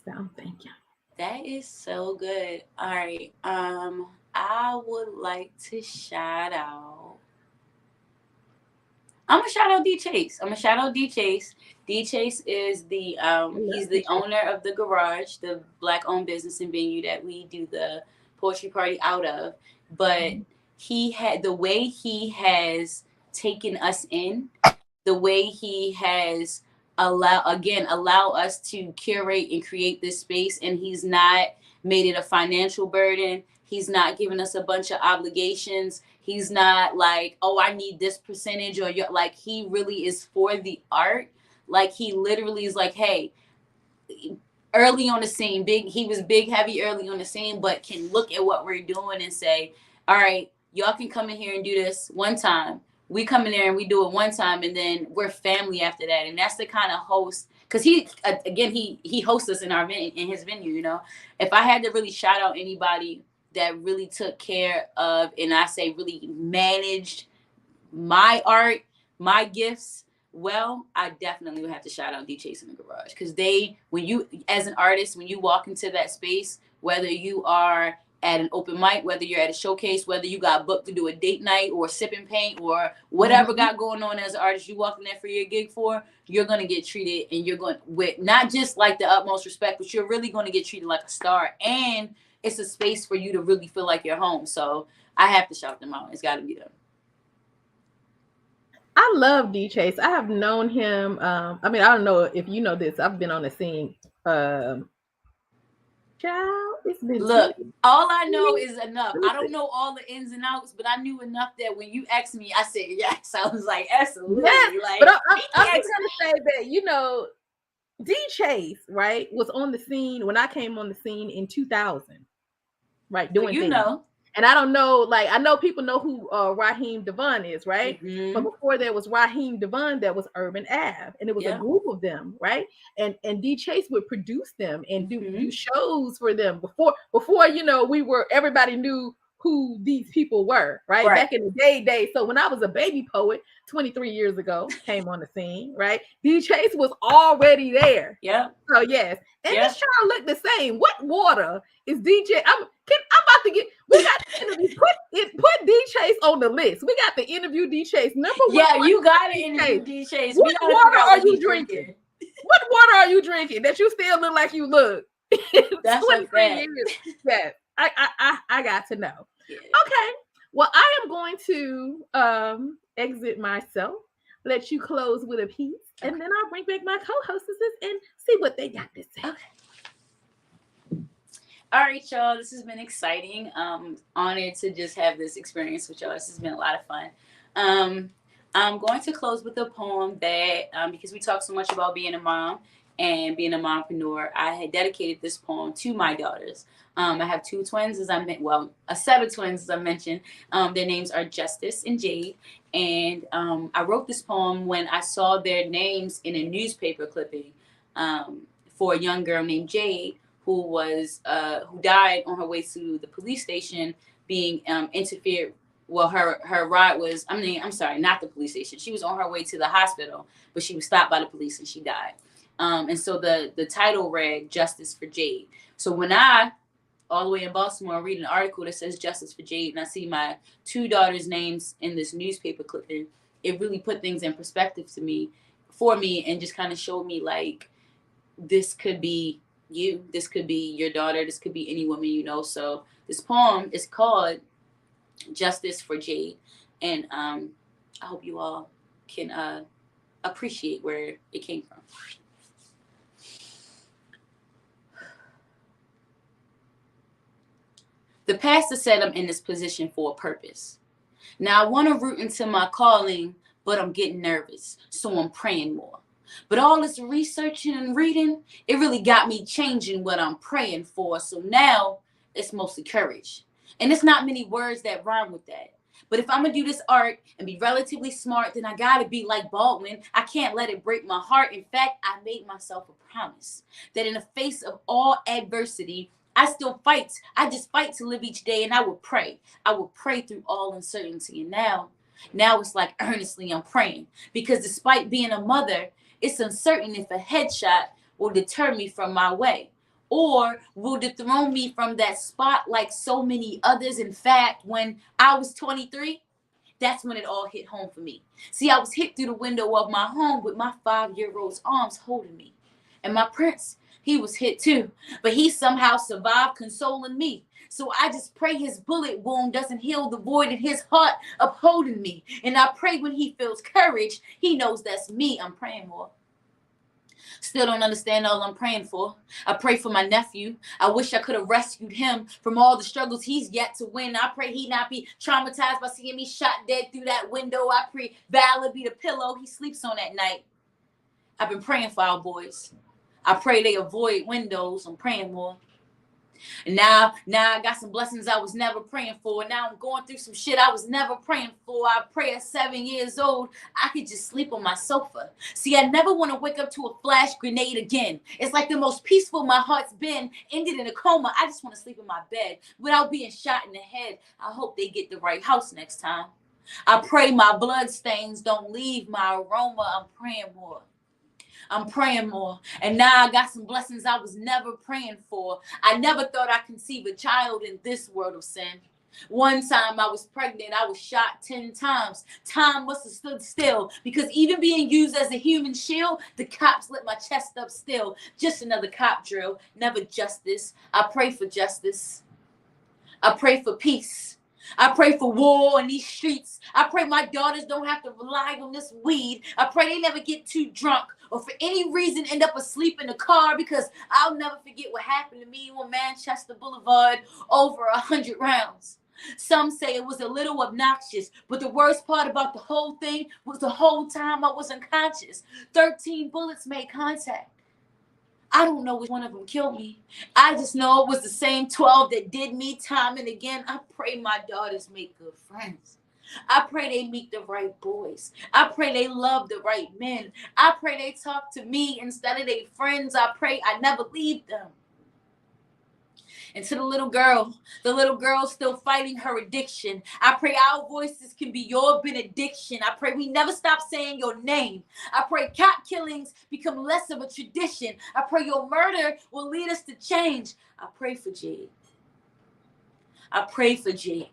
D: So I'm thinking.
E: That is so good. All right. I would like to shout out. I'm gonna shout out D Chase. D Chase is the he's the owner of the Garage, the Black-owned business and venue that we do the poetry party out of. But he had the way he has taken us in, the way he has allow us to curate and create this space, and he's not made it a financial burden. He's not giving us a bunch of obligations. He's not like, oh, I need this percentage, or you're like, he really is for the art. Like, he literally is like, hey, early on the scene, he was big, heavy early on the scene, but can look at what we're doing and say, all right, y'all can come in here and do this one time. We come in there and we do it one time, and then we're family after that. And that's the kind of host, because he hosts us in his venue. You know, if I had to really shout out anybody that really took care of, and I say really managed my art, my gifts well, I definitely would have to shout out D Chase in the Garage, because when you, as an artist, when you walk into that space, whether you are at an open mic, whether you're at a showcase, whether you got booked to do a date night or sipping paint or whatever got going on as an artist, you walk in there for your gig you're going to get treated, and you're going with not just like the utmost respect, but you're really going to get treated like a star. And it's a space for you to really feel like you're home. So I have to shout them out. It's got to be them.
D: I love D Chase. I have known him. I don't know if you know this. I've been on the scene. Child, it's been
E: all I know is enough. I don't know all the ins and outs, but I knew enough that when you asked me, I said yes. I was like, absolutely.
D: Yes,
E: like,
D: but I'm going to say that, D Chase, right, was on the scene when I came on the scene in 2000, right, doing things. And I don't know, I know people know who Raheem Devon is, right? Mm-hmm. But before there was Raheem Devon, there was Urban Ave, and it was a group of them, right? And D Chase would produce them and do shows for them before everybody knew who these people were, right? Back in the day. So when I was a baby poet 23 years ago, came on the scene, right? D Chase was already there.
E: Yeah.
D: So yes, and this child looked the same. What water is DJ? I'm about to get. We got to interview. Put D Chase on the list. We got to interview D Chase. Number one.
E: Yeah, you got to interview D Chase.
D: What water are you drinking? What water are you drinking that you still look like you look?
E: That's 23 years.
D: Yes, I got to know. Yeah. Okay. Well, I am going to exit myself. Let you close with a piece, and then I'll bring back my co-hostesses and see what they got to say.
E: Okay. All right, y'all. This has been exciting. Honored to just have this experience with y'all. This has been a lot of fun. I'm going to close with a poem that, because we talk so much about being a mom and being a mompreneur, I had dedicated this poem to my daughters. I have two twins, a set of twins, as I mentioned. Their names are Justice and Jade. And I wrote this poem when I saw their names in a newspaper clipping for a young girl named Jade, who died on her way to the police station being interfered. Well, her ride was, not the police station. She was on her way to the hospital, but she was stopped by the police and she died. And so the title read Justice for Jade. So when I, all the way in Baltimore, read an article that says Justice for Jade, and I see my 2 daughters' names in this newspaper clipping, it really put things in perspective for me, and just kind of showed me like, this could be you, this could be your daughter, this could be any woman you know. So this poem is called Justice for Jade, and I hope you all can appreciate where it came from. The pastor said I'm in this position for a purpose. Now I want to root into my calling, but I'm getting nervous, so I'm praying more. But all this researching and reading, it really got me changing what I'm praying for. So now it's mostly courage. And it's not many words that rhyme with that. But if I'm going to do this art and be relatively smart, then I got to be like Baldwin. I can't let it break my heart. In fact, I made myself a promise that in the face of all adversity, I still fight. I just fight to live each day, and I would pray. I would pray through all uncertainty. And now it's like earnestly I'm praying, because despite being a mother, it's uncertain if a headshot will deter me from my way, or will dethrone me from that spot like so many others. In fact, when I was 23, that's when it all hit home for me. See, I was hit through the window of my home with my 5-year-old's arms holding me. And my prince, he was hit too, but he somehow survived, consoling me. So I just pray his bullet wound doesn't heal the void in his heart upholding me. And I pray when he feels courage, he knows that's me I'm praying for. Still don't understand all I'm praying for. I pray for my nephew. I wish I could have rescued him from all the struggles he's yet to win. I pray he not be traumatized by seeing me shot dead through that window. I pray valor be the pillow he sleeps on at night. I've been praying for our boys. I pray they avoid windows. I'm praying more. And now I got some blessings I was never praying for. Now I'm going through some shit I was never praying for. I pray at 7 years old, I could just sleep on my sofa. See, I never want to wake up to a flash grenade again. It's like the most peaceful my heart's been, ended in a coma. I just want to sleep in my bed without being shot in the head. I hope they get the right house next time. I pray my blood stains don't leave my aroma. I'm praying more. I'm praying more. And now I got some blessings I was never praying for. I never thought I'd conceive a child in this world of sin. One time I was pregnant, I was shot 10 times. Time must have stood still, because even being used as a human shield, the cops lit my chest up still. Just another cop drill, never justice. I pray for justice. I pray for peace. I pray for war in these streets. I pray my daughters don't have to rely on this weed. I pray they never get too drunk or for any reason end up asleep in the car, because I'll never forget what happened to me on Manchester Boulevard, over 100 rounds. Some say it was a little obnoxious, but the worst part about the whole thing was the whole time I was unconscious. 13 bullets made contact. I don't know which one of them killed me. I just know it was the same 12 that did me time and again. I pray my daughters make good friends. I pray they meet the right boys. I pray they love the right men. I pray they talk to me instead of their friends. I pray I never leave them. And to the little girl still fighting her addiction, I pray our voices can be your benediction. I pray we never stop saying your name. I pray cop killings become less of a tradition. I pray your murder will lead us to change. I pray for Jade. I pray for Jade.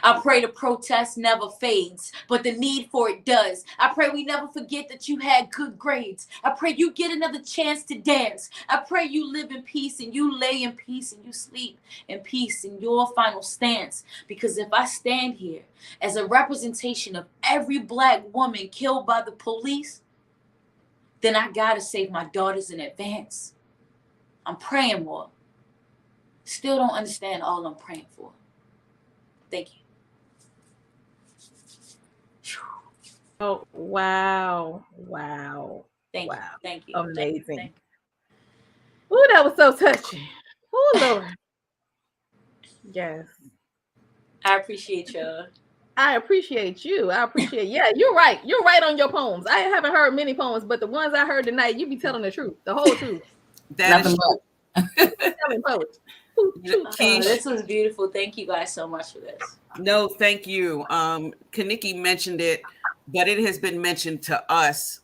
E: I pray the protest never fades, but the need for it does. I pray we never forget that you had good grades. I pray you get another chance to dance. I pray you live in peace and you lay in peace and you sleep in peace in your final stance. Because if I stand here as a representation of every Black woman killed by the police, then I gotta save my daughters in advance. I'm praying more. Still don't understand all I'm praying for. Thank you.
D: Oh, wow. Wow.
E: Thank
D: Wow.
E: you. Thank you.
D: Amazing.
E: Thank
D: you. Ooh, that was so touching. Ooh, Lord. Yes.
E: I appreciate y'all.
D: I appreciate you. Yeah, you're right. You're right on your poems. I haven't heard many poems, but the ones I heard tonight, you be telling the truth, the whole truth.
A: That is
D: telling poets.
E: This was beautiful. Thank you guys so much for this.
A: No, thank you. KaNikki mentioned it, but it has been mentioned to us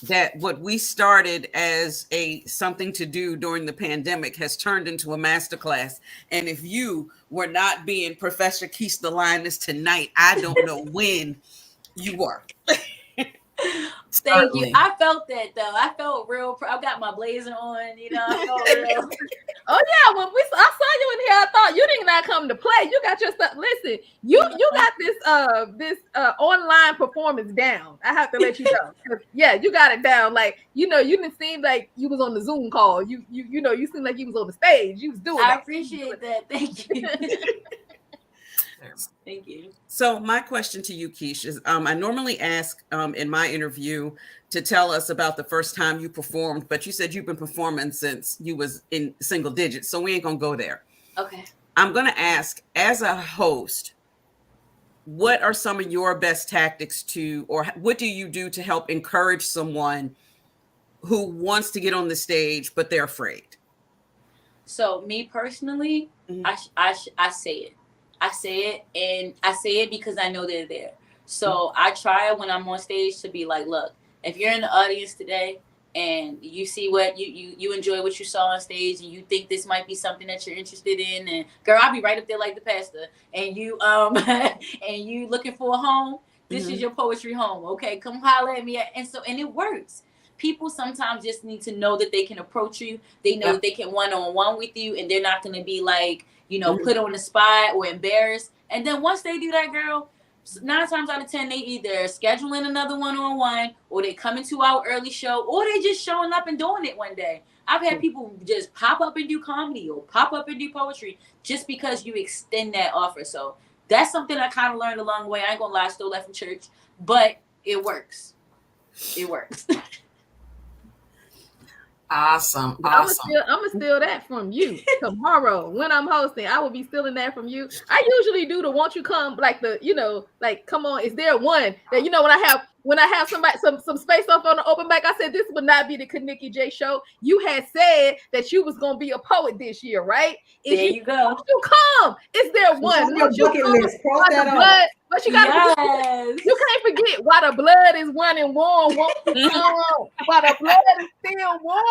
A: that what we started as a something to do during the pandemic has turned into a masterclass. And if you were not being Professor Kish the Lioness tonight, I don't know when you were.
E: Thank you. I felt that though. I felt real. I got my blazer on. You know, I felt real.
D: Oh yeah, when I saw you in here, I thought you did not come to play. You got your stuff. Listen, you got this online performance down. I have to let you know. Yeah, you got it down. Like you didn't seem like you was on the Zoom call. You seemed like you was on the stage. You was doing.
E: I appreciate that. Thank you. Thank you.
A: So my question to you, Kish, is I normally ask in my interview to tell us about the first time you performed, but you said you've been performing since you was in single digits, so we ain't gonna go there.
E: Okay.
A: I'm gonna ask, as a host, what are some of your best tactics or what do you do to help encourage someone who wants to get on the stage, but they're afraid?
E: So me personally, I say it. I say it, and I say it because I know they're there. So I try when I'm on stage to be like, look, if you're in the audience today and you see what you enjoy what you saw on stage and you think this might be something that you're interested in, and girl, I'll be right up there like the pastor, and you and you looking for a home, this is your poetry home. Okay, come holler at me. And it works. People sometimes just need to know that they can approach you. They know that they can one-on-one with you, and they're not going to be like, put on the spot or embarrassed. And then once they do that, girl, 9 times out of 10, they either scheduling another one-on-one, or they coming to our early show, or they just showing up and doing it one day. I've had people just pop up and do comedy or pop up and do poetry just because you extend that offer. So that's something I kind of learned along the way. I ain't gonna lie, I stole that from church, but it works. It works.
C: Awesome.
D: I'm gonna steal that from you tomorrow when I'm hosting. I will be stealing that from you. I usually do the "won't you come," like come on. Is there one that when I have somebody some space off on the open mic? I said this would not be the KaNikki J show. You had said that you was gonna be a poet this year, right?
E: There you go.
D: Won't you come? Is there one?
B: Won't you come? List. Cross that
D: off. But you gotta you can't forget why the blood is running warm. Why the blood is still warm.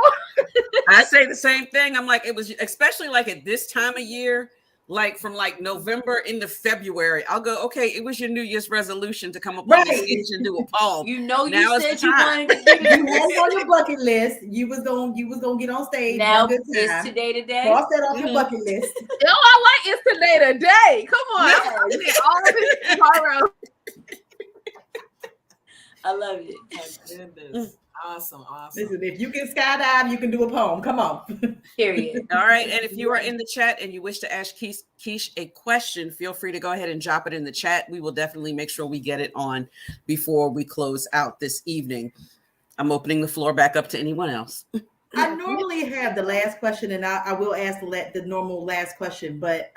A: I say the same thing. I'm like, it was especially like at this time of year, like from like November into February. I'll go, okay, it was your New Year's resolution to come up on the stage and do a poem.
E: Now
A: you
E: said you wanted to do
B: it. You had it on your bucket list. You was gonna get on stage.
E: Now it's today to day.
B: Cross that off your bucket list.
D: Yo, I like it's today to day. Come on. Yes. All of this tomorrow.
E: I love it.
C: My goodness. Awesome.
B: Listen, if you can skydive, you can do a poem. Come on.
E: Period.
A: All right. And if you are in the chat and you wish to ask Kish a question, feel free to go ahead and drop it in the chat. We will definitely make sure we get it on before we close out this evening. I'm opening the floor back up to anyone else.
B: I normally have the last question, and I will ask the normal last question, but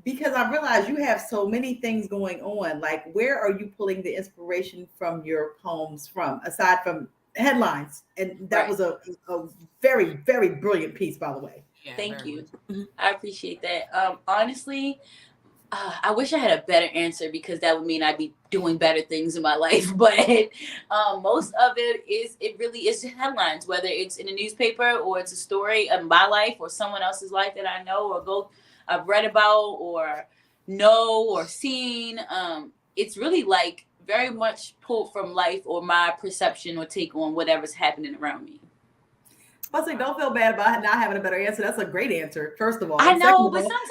B: because I realize you have so many things going on, like where are you pulling the inspiration from your poems from, aside from headlines? And that was a very, very brilliant piece, by the way.
E: Yeah, thank you. I appreciate that. Honestly, I wish I had a better answer, because that would mean I'd be doing better things in my life. But most of it really is headlines, whether it's in a newspaper or it's a story of my life or someone else's life that I know or I've read about or know or seen. It's really like very much pulled from life or my perception or take on whatever's happening around me.
B: I say, don't feel bad about not having a better answer. That's a great answer, first of all.
E: I know, but sometimes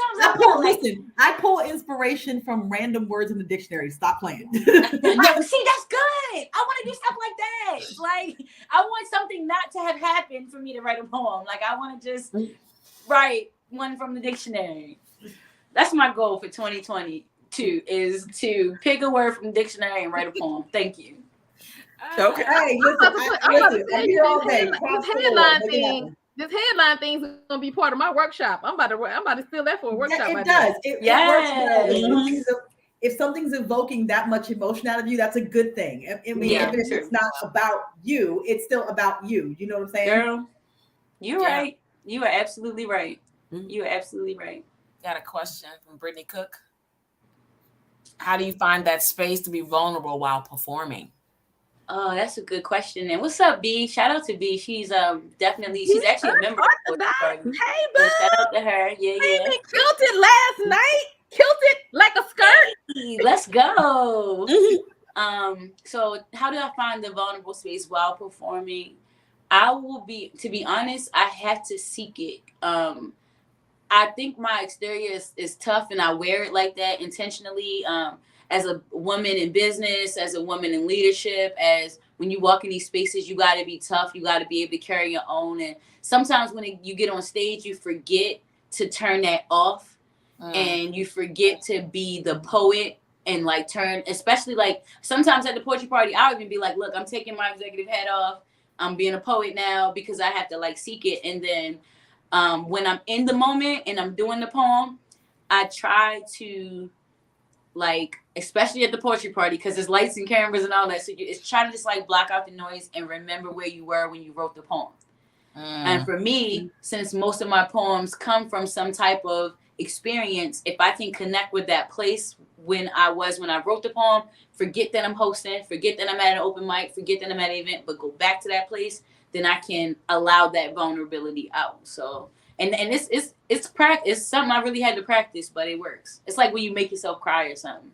B: I pull inspiration from random words in the dictionary. Stop playing.
E: No, see, that's good. I want to do stuff like that. Like, I want something not to have happened for me to write a poem. Like, I want to just write one from the dictionary. That's my goal for 2022, is to pick a word from the dictionary and write a poem. Thank you.
A: Okay.
B: Hey,
D: this headline thing is gonna be part of my workshop. I'm about to steal that for a workshop.
B: It does. It works well. If something's evoking that much emotion out of you, that's a good thing. If it's not about you, it's still about you. You know what I'm saying?
E: Girl, you're right. You are absolutely right. You are absolutely right.
C: Got a question from Brittany Cook. How do you find that space to be vulnerable while performing?
E: Oh, that's a good question. And what's up, B? Shout out to B. She's she's actually a member of the Poetry Party.
D: Hey, boo.
E: So shout out to her. Yeah, yeah.
D: Baby, kilted last night. Kilted like a skirt.
E: Hey, let's go. So how do I find the vulnerable space while performing? To be honest, I had to seek it. I think my exterior is tough, and I wear it like that intentionally. As a woman in business, as a woman in leadership, as when you walk in these spaces, you got to be tough. You got to be able to carry your own. And sometimes when you get on stage, you forget to turn that off, and you forget to be the poet and like turn. Especially like sometimes at the poetry party, I'll even be like, "Look, I'm taking my executive hat off. I'm being a poet now," because I have to like seek it. And then when I'm in the moment and I'm doing the poem, I try to, like, especially at the poetry party, because there's lights and cameras and all that, so it's try to just like block out the noise and remember where you were when you wrote the poem. And for me, since most of my poems come from some type of experience, if I can connect with that place when I wrote the poem, forget that I'm hosting, forget that I'm at an open mic, forget that I'm at an event, but go back to that place, then I can allow that vulnerability out. So and it's practice. It's something I really had to practice, but it works. It's like when you make yourself cry or something.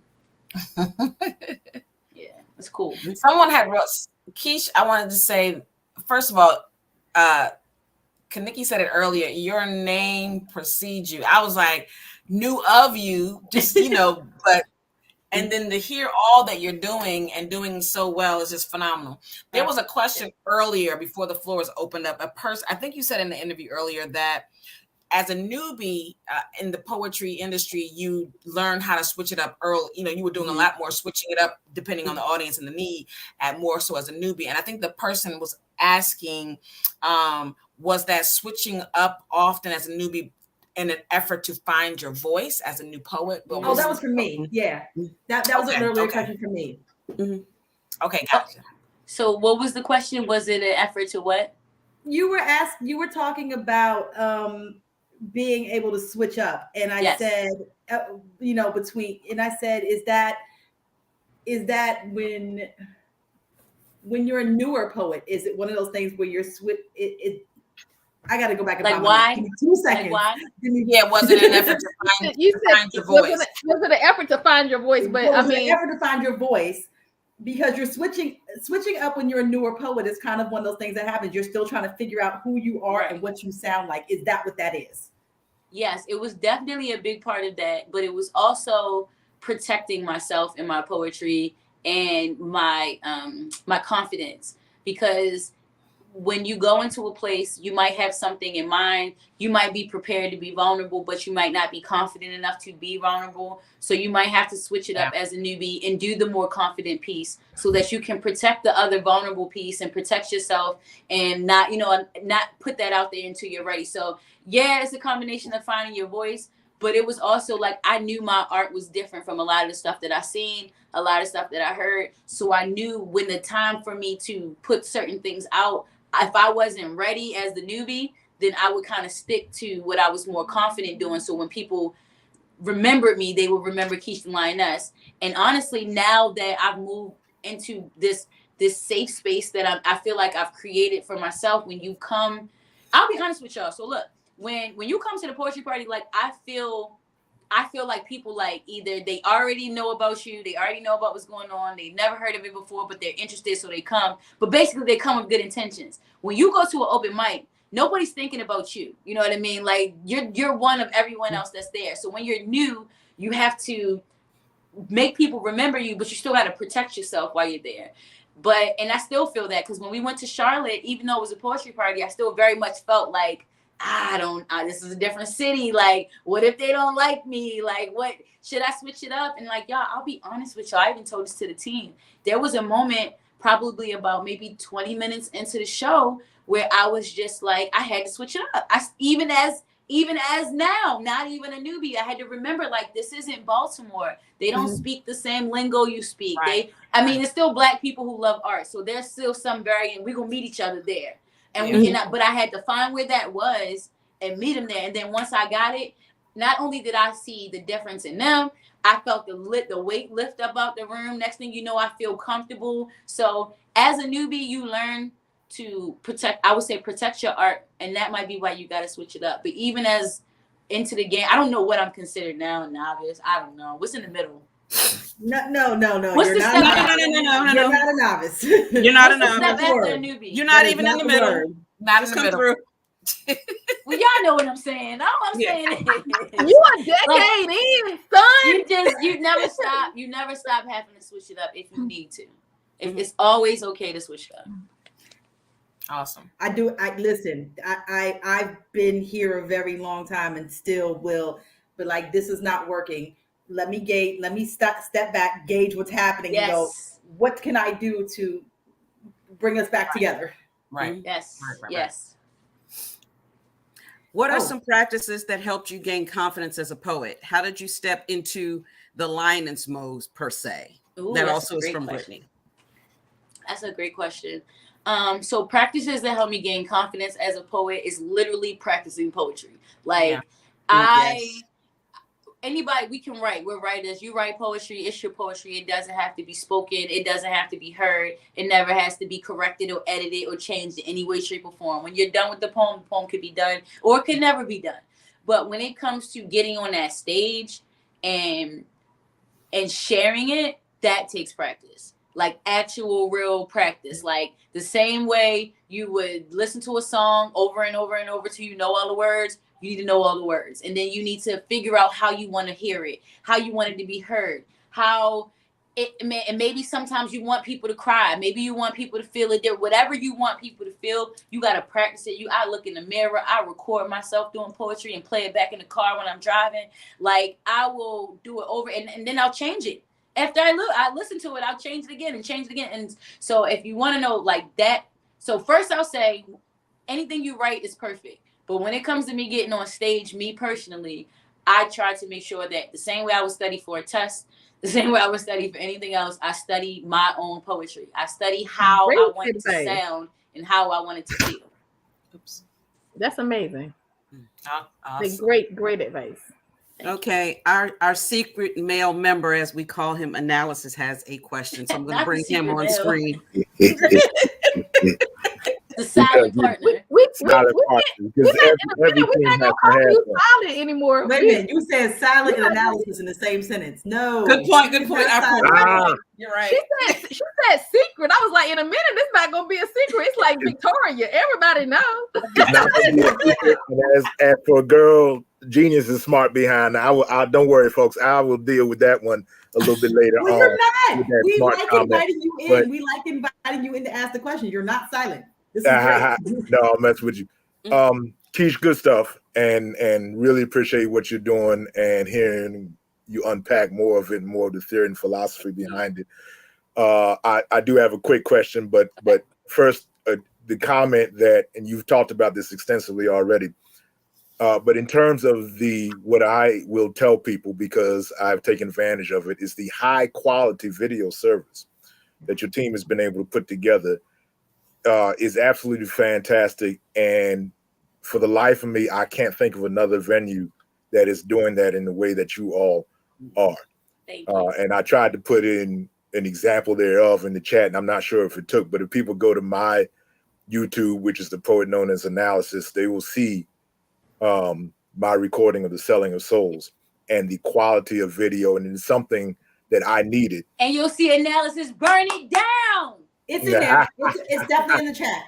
E: Yeah, it's cool.
C: Someone had wrote, Kish, I wanted to say, first of all, KaNikki said it earlier, your name precedes you. I was like, knew of you, just, but, and then to hear all that you're doing and doing so well is just phenomenal. There was a question earlier before the floor was opened up. I think you said in the interview earlier that as a newbie in the poetry industry, you learn how to switch it up early. You were doing a lot more switching it up depending on the audience and the need, at more so as a newbie. And I think the person was asking, was that switching up often as a newbie in an effort to find your voice as a new poet?
B: That was for me. Yeah, that was an earlier question for me.
C: Okay, gotcha.
E: So what was the question? Was it an effort to what?
B: You were talking about being able to switch up, and I said, and I said, is that when you're a newer poet, is it one of those things where you're I got to go back and
E: like
B: find
E: why?
B: Give me 2 seconds.
E: Like why?
C: Was it an effort to find, your voice?
D: Was it an effort to find your voice? But
B: an effort to find your voice, because you're switching up when you're a newer poet is kind of one of those things that happens. You're still trying to figure out who you are and what you sound like. Is that what that is?
E: Yes, it was definitely a big part of that, but it was also protecting myself in my poetry and my my confidence, because when you go into a place, you might have something in mind. You might be prepared to be vulnerable, but you might not be confident enough to be vulnerable. So you might have to switch it up as a newbie and do the more confident piece so that you can protect the other vulnerable piece and protect yourself and not put that out there until you're ready. So yeah, it's a combination of finding your voice, but it was also like I knew my art was different from a lot of the stuff that I seen, a lot of stuff that I heard. So I knew when the time for me to put certain things out, if I wasn't ready as the newbie, then I would kind of stick to what I was more confident doing. So when people remembered me, they would remember Kish the Lioness. And honestly, now that I've moved into this safe space that I feel like I've created for myself, when you come, I'll be honest with y'all. So look, when you come to the poetry party, like I feel like people like either they already know about you, they already know about what's going on, they've never heard of it before, but they're interested, so they come. But basically, they come with good intentions. When you go to an open mic, nobody's thinking about you. You know what I mean? Like you're one of everyone else that's there. So when you're new, you have to make people remember you, but you still got to protect yourself while you're there. And I still feel that, because when we went to Charlotte, even though it was a poetry party, I still very much felt like, this is a different city. Like, what if they don't like me? Like, what, should I switch it up? And like, y'all, I'll be honest with y'all. I even told this to the team. There was a moment probably about maybe 20 minutes into the show where I was just like, I had to switch it up. Even as now, not even a newbie, I had to remember, like, this isn't Baltimore. They don't speak the same lingo you speak. Right. It's still Black people who love art. So there's still some variant. We're going to meet each other there. But I had to find where that was and meet them there. And then once I got it, not only did I see the difference in them, I felt the weight lift up out the room. Next thing you know, I feel comfortable. So as a newbie, you learn to protect, I would say protect your art. And that might be why you got to switch it up. But even as into the game, I don't know what I'm considered now, novice. I don't know. What's in the middle?
B: No.
E: What's
B: You're
E: the
B: not
E: step
B: a
E: after
B: novice.
E: a newbie?
B: You're not a novice.
A: You're not a
E: What's the step
A: novice.
E: after a newbie?
A: You're not
B: That is
A: even in
B: not
A: the
B: the
A: middle.
B: word.
C: Not in
A: Just
C: the
A: come
C: middle.
A: through.
E: Well, y'all know what I'm saying. All I'm
A: Yeah.
E: saying is
D: You a decade in, son.
E: you never stop having to switch it up if you need to. It's always okay to switch it up.
C: Awesome.
B: I listen. I've been here a very long time and still will, but like this is not working. Let me step back, gauge what's happening, and go,
E: Yes.
B: what can I do to bring us back together?
C: Right.
E: Yes.
C: Right.
E: Yes.
A: What are
B: Oh.
A: some practices that helped you gain confidence as a poet? How did you step into the lioness mode per se?
E: Ooh,
A: That
E: that's
A: also
E: a
A: is
E: great
A: from
E: question.
A: Brittany.
E: That's a great question. So practices that help me gain confidence as a poet is literally practicing poetry. Like anybody, we can write. We're writers. You write poetry. It's your poetry. It doesn't have to be spoken. It doesn't have to be heard. It never has to be corrected or edited or changed in any way, shape, or form. When you're done with the poem could be done or it could never be done. But when it comes to getting on that stage and sharing it, that takes practice. Like actual real practice. Like the same way you would listen to a song over and over and over till you know all the words, you need to know all the words. And then you need to figure out how you want to hear it, how you want it to be heard, how and maybe sometimes you want people to cry. Maybe you want people to feel it there. Whatever you want people to feel, you got to practice it. I look in the mirror, I record myself doing poetry and play it back in the car when I'm driving. Like I will do it over and then I'll change it. After I listen to it, I'll change it again and change it again. And so if you want to know like that, so first I'll say anything you write is perfect. But when it comes to me getting on stage, me personally, I try to make sure that the same way I would study for a test, the same way I would study for anything else, I study my own poetry. I study how I want it to sound and how I want it to feel.
C: Oops.
D: That's amazing.
C: Awesome.
D: Great advice.
A: Okay, our secret male member, as we call him, Analysis, has a question. So I'm going to bring him on screen.
E: The silent partner.
D: We
F: Silent partner, because
D: we're
F: everything
D: not
F: has
D: gonna
F: to
D: call
F: have
D: you
F: that.
D: silent anymore.
B: Wait a minute. You said silent and analysis in the same sentence. No.
A: Good point.
B: Not silent.
F: Ah,
A: You're right.
D: She said secret. I was like, in a minute, it's not gonna be a secret. It's like Victoria. Everybody knows.
F: it's not gonna be a secret. And as for a girl, genius is smart behind. I don't worry, folks. I will deal with that one a little bit later
B: Well,
F: on.
B: you're not.
F: with that
B: We
F: smart
B: like
F: comment.
B: inviting you in.
F: But-
B: We like inviting you in to ask the question. You're not silent. This is great.
F: No, I'll mess with you. Kish, good stuff, and really appreciate what you're doing and hearing you unpack more of it, more of the theory and philosophy behind it. I do have a quick question, but first, the comment that, and you've talked about this extensively already, but in terms of what I will tell people, because I've taken advantage of it, is the high quality video service that your team has been able to put together. Is absolutely fantastic, and for the life of me, I can't think of another venue that is doing that in the way that you all are.
E: Thank you.
F: And I tried to put in an example thereof in the chat, and I'm not sure if it took, but if people go to my YouTube, which is the Poet Known as Analysis, they will see my recording of The Selling of Souls and the quality of video, and it's something that I needed.
E: And you'll see Analysis burn it down.
B: It's in there. It's definitely in the chat.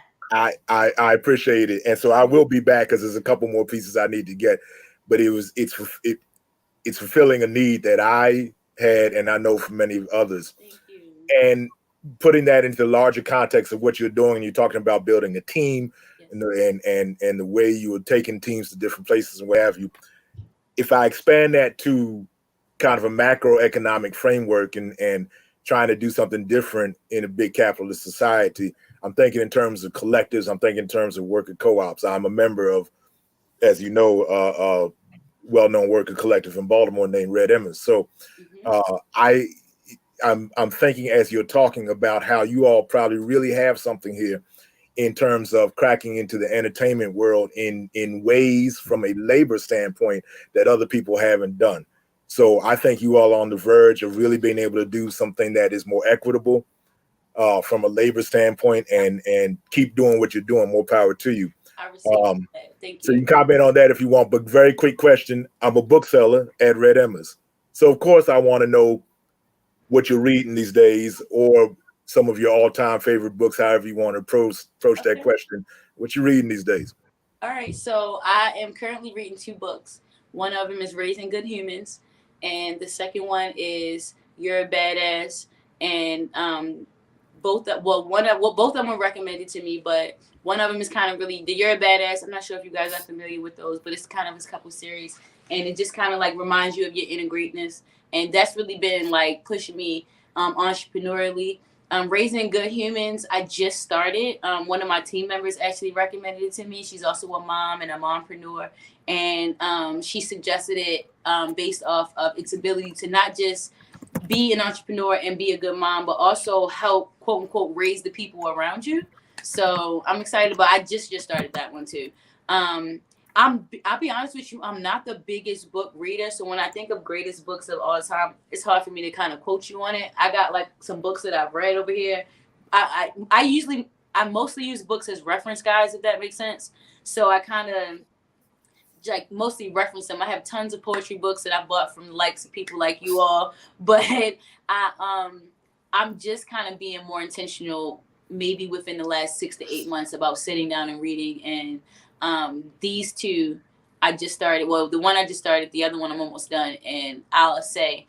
F: I appreciate it, and so I will be back because there's a couple more pieces I need to get. But it's fulfilling a need that I had, and I know for many others.
E: Thank you.
F: And putting that into the larger context of what you're doing, you're talking about building a team,
E: Yes.
F: and the way you were taking teams to different places and what have you. If I expand that to kind of a macroeconomic framework and trying to do something different in a big capitalist society, I'm thinking in terms of collectives. I'm thinking in terms of worker co-ops. I'm a member of, as you know, a well-known worker collective in Baltimore named Red Emmons. So I'm thinking as you're talking about how you all probably really have something here in terms of cracking into the entertainment world in ways from a labor standpoint that other people haven't done. So I think you all are on the verge of really being able to do something that is more equitable from a labor standpoint, and keep doing what you're doing. More power to you.
E: I received that. Thank you.
F: So you can comment on that if you want, but very quick question. I'm a bookseller at Red Emma's. So of course I want to know what you're reading these days, or some of your all-time favorite books, however you want to approach that question. What you reading these days?
E: All right, so I am currently reading 2 books. One of them is Raising Good Humans, and the second one is You're a Badass. And both of them were recommended to me, but one of them is kind of really the You're a Badass. I'm not sure if you guys are familiar with those, but it's kind of this couple series, and it just kind of like reminds you of your inner greatness, and that's really been like pushing me entrepreneurially. Raising Good Humans, I just started. One of my team members actually recommended it to me. She's also a mom and a mompreneur, and she suggested it based off of its ability to not just be an entrepreneur and be a good mom, but also help, quote unquote, raise the people around you. So I'm excited, but I just started that one too. I'll be honest with you, I'm not the biggest book reader. So when I think of greatest books of all time, it's hard for me to kind of quote you on it. I got like some books that I've read over here. I mostly use books as reference guides, if that makes sense. So I kind of like mostly reference them. I have tons of poetry books that I bought from the likes of people like you all, but I'm just kind of being more intentional, maybe within the last 6 to 8 months, about sitting down and reading. And these 2 I just started. Well, the one I just started, the other one I'm almost done. And I'll say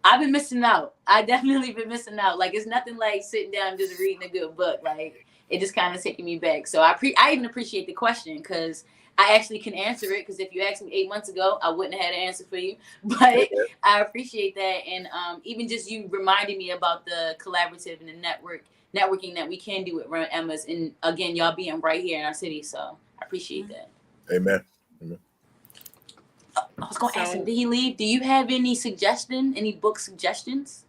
E: I've been missing out. I definitely been missing out. Like, it's nothing like sitting down and just reading a good book. Like, it just kind of taking me back. So I even appreciate the question, because I actually can answer it, because if you asked me 8 months ago, I wouldn't have had an answer for you. But I appreciate that. And even just you reminding me about the collaborative and the networking that we can do at Red Emma's. And again, y'all being right here in our city. So I appreciate that.
F: Amen.
E: I was going to ask him, did he leave? Do you have any book suggestions?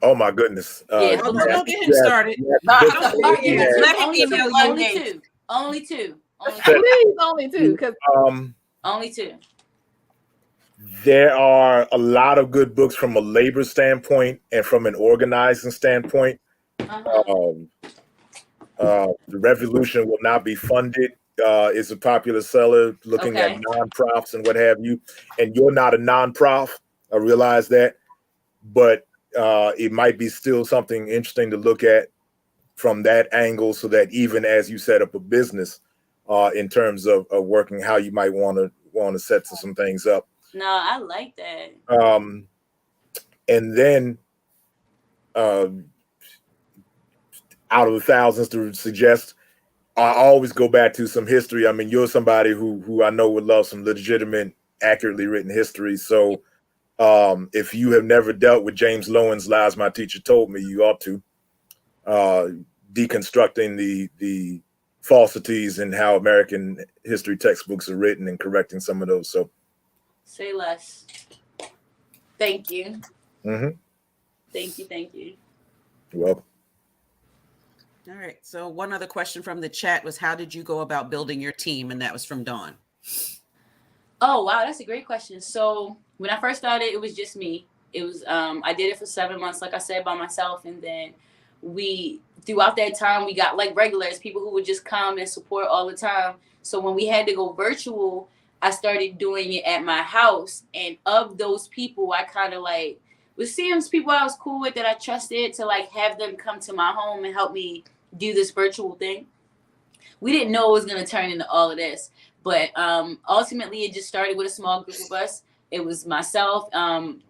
F: Oh my goodness.
A: Don't get him started. Let him email you.
E: Only two.
D: Please, only 2. Because
E: only 2.
F: There are a lot of good books from a labor standpoint and from an organizing standpoint. The Revolution Will Not Be Funded is a popular seller, looking at nonprofits and what have you. And you're not a nonprofit. I realize that, but it might be still something interesting to look at from that angle, so that even as you set up a business, in terms of working, how you might want to set some things up.
E: No, I like that.
F: And then out of the thousands to suggest, I always go back to some history. I mean, you're somebody who I know would love some legitimate, accurately written history. So if you have never dealt with James Lowen's Lies My Teacher Told Me, you ought to. Deconstructing the falsities in how American history textbooks are written and correcting some of those. So
E: say less. Thank you.
F: Mm-hmm.
E: Thank you.
F: You're welcome.
A: All right. So one other question from the chat was, how did you go about building your team? And that was from Dawn.
E: Oh, wow. That's a great question. So when I first started, it was just me. It was, I did it for 7 months, like I said, by myself. And then throughout that time, we got like regulars, people who would just come and support all the time. So when we had to go virtual, I started doing it at my house. And of those people, I kind of like was seeing people I was cool with, that I trusted, to like have them come to my home and help me do this virtual thing. We didn't know it was going to turn into all of this, but ultimately it just started with a small group of us. It was myself,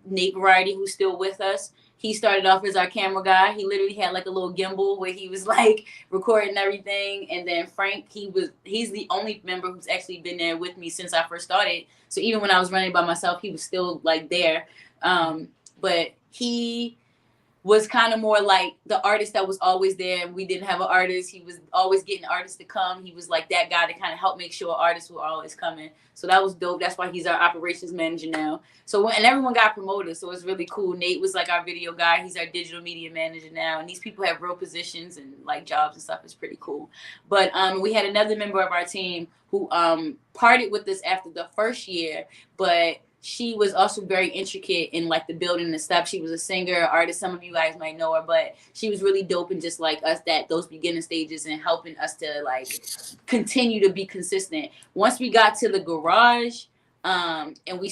E: Nate Variety, who's still with us. He started off as our camera guy. He literally had like a little gimbal where he was like recording everything. And then Frank, he's the only member who's actually been there with me since I first started. So even when I was running by myself, he was still like there. But he was kind of more like the artist that was always there. We didn't have an artist. He was always getting artists to come. He was like that guy to kind of help make sure artists were always coming. So that was dope. That's why he's our operations manager now. So and everyone got promoted. So it's really cool. Nate was like our video guy. He's our digital media manager now. And these people have real positions and like jobs and stuff. It's pretty cool. But we had another member of our team who parted with us after the first year, but she was also very intricate in like the building and stuff. She was a singer, artist. Some of you guys might know her, but she was really dope and just like us those beginning stages and helping us to like continue to be consistent. Once we got to the garage, and we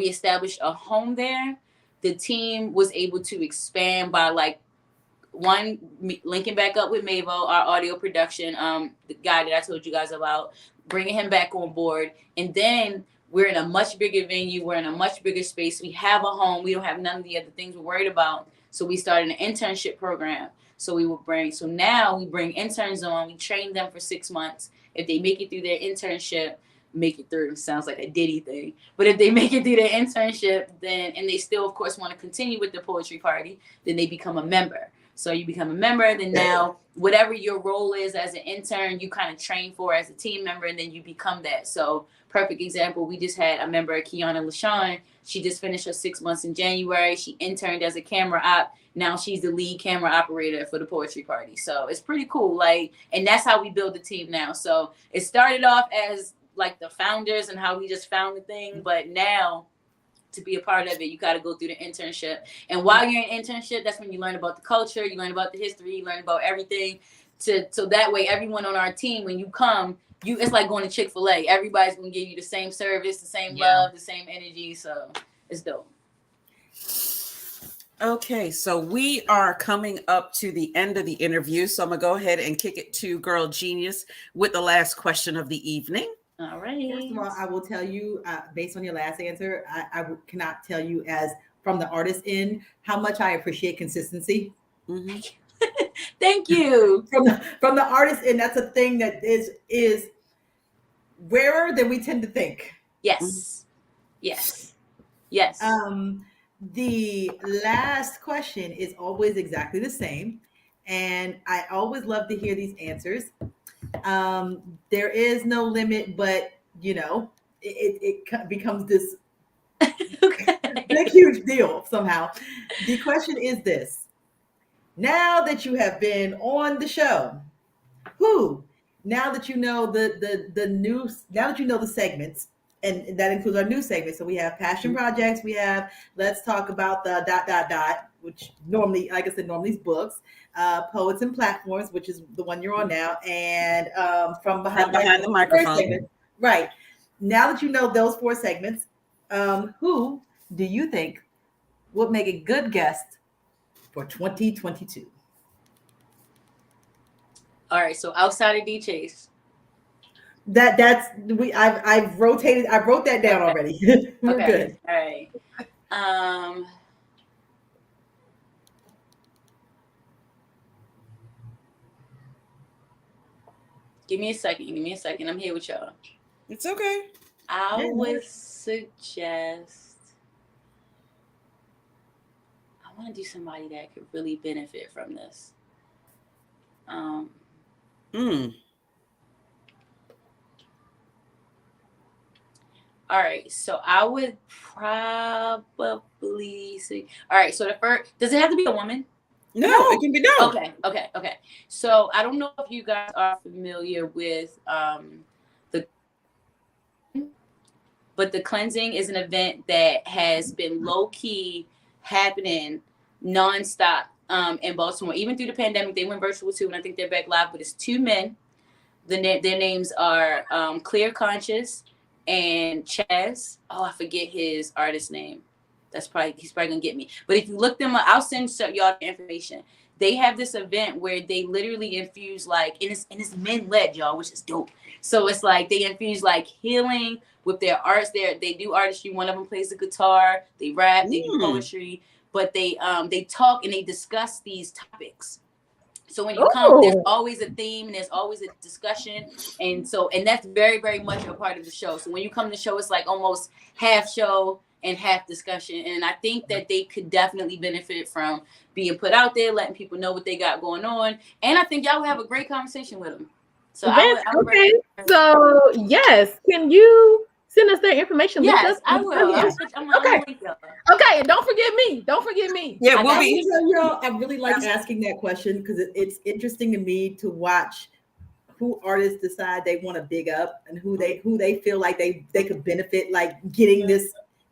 E: established a home there, the team was able to expand by like linking back up with Mavo, our audio production, the guy that I told you guys about, bringing him back on board, and then we're in a much bigger venue. We're in a much bigger space. We have a home. We don't have none of the other things we're worried about. So we started an internship program. So now we bring interns on. We train them for 6 months. If they make it through their internship, sounds like a Diddy thing. But if they make it through their internship, and they still, of course, want to continue with the poetry party, then they become a member. So you become a member, then now whatever your role is as an intern, you kind of train for as a team member, and then you become that. So perfect example, we just had a member, Kiana LaShawn. She just finished her 6 months in January. She interned as a camera op. Now she's the lead camera operator for the poetry party. So it's pretty cool. Like, and that's how we build the team now. So it started off as like the founders and how we just found the thing, but now to be a part of it, you got to go through the internship. And while you're in internship, that's when you learn about the culture, you learn about the history, you learn about everything. So that way, everyone on our team, when you come, it's like going to Chick-fil-A. Everybody's going to give you the same service, the same love, the same energy. So it's dope.
A: Okay, so we are coming up to the end of the interview. So I'm going to go ahead and kick it to Girl Genius with the last question of the evening.
E: All right.
B: First of all, I will tell you, based on your last answer, I cannot tell you as from the artist end how much I appreciate consistency.
A: Mm-hmm.
E: Thank you.
B: From the artist end, that's a thing that is rarer than we tend to think.
E: Yes. Yes. Yes.
B: The last question is always exactly the same, and I always love to hear these answers. There is no limit, but you know, it becomes this big, huge deal somehow. The question is this: now that you have been on the show, now that you know the news, now that you know the segments, and that includes our new segments. So we have passion projects, we have let's talk about the ... which normally, like I said, normally is books, poets and platforms, which is the one you're on now, and from behind the microphone segment. Right. Now that you know those 4 segments, who do you think would make a good guest for 2022?
E: All right, so outside of D Chase.
B: I've rotated. I wrote that down already. We're good.
E: All right. Give me a second. I'm here with y'all.
A: It's okay.
E: I would suggest I want to do somebody that could really benefit from this. All right, so I would probably say. All right, so the first, does it have to be a woman?
A: No, it can be no.
E: Okay. So I don't know if you guys are familiar with but the cleansing is an event that has been low key happening nonstop in Baltimore. Even through the pandemic, they went virtual too, and I think they're back live. But it's 2 men. Their names are Clear Conscious and Chaz. Oh, I forget his artist name. He's probably gonna get me. But if you look them up, I'll send y'all the information. They have this event where they literally infuse and it's men led, y'all, which is dope. So it's like they infuse like healing with their arts. They do artistry. One of them plays the guitar. They rap. They do poetry. But they talk and they discuss these topics. So when you come, there's always a theme and there's always a discussion. And that's very, very much a part of the show. So when you come to the show, it's like almost half show, and have discussion. And I think that they could definitely benefit from being put out there, letting people know what they got going on. And I think y'all would have a great conversation with them. So I would
D: okay. So yes, can you send us their information?
E: Yes, I will.
D: Okay. Okay, and don't forget me. Don't forget me.
A: Yeah, we'll be.
B: Y'all, I really like asking that question because it's interesting to me to watch who artists decide they want to big up and who they feel like they could benefit, like getting an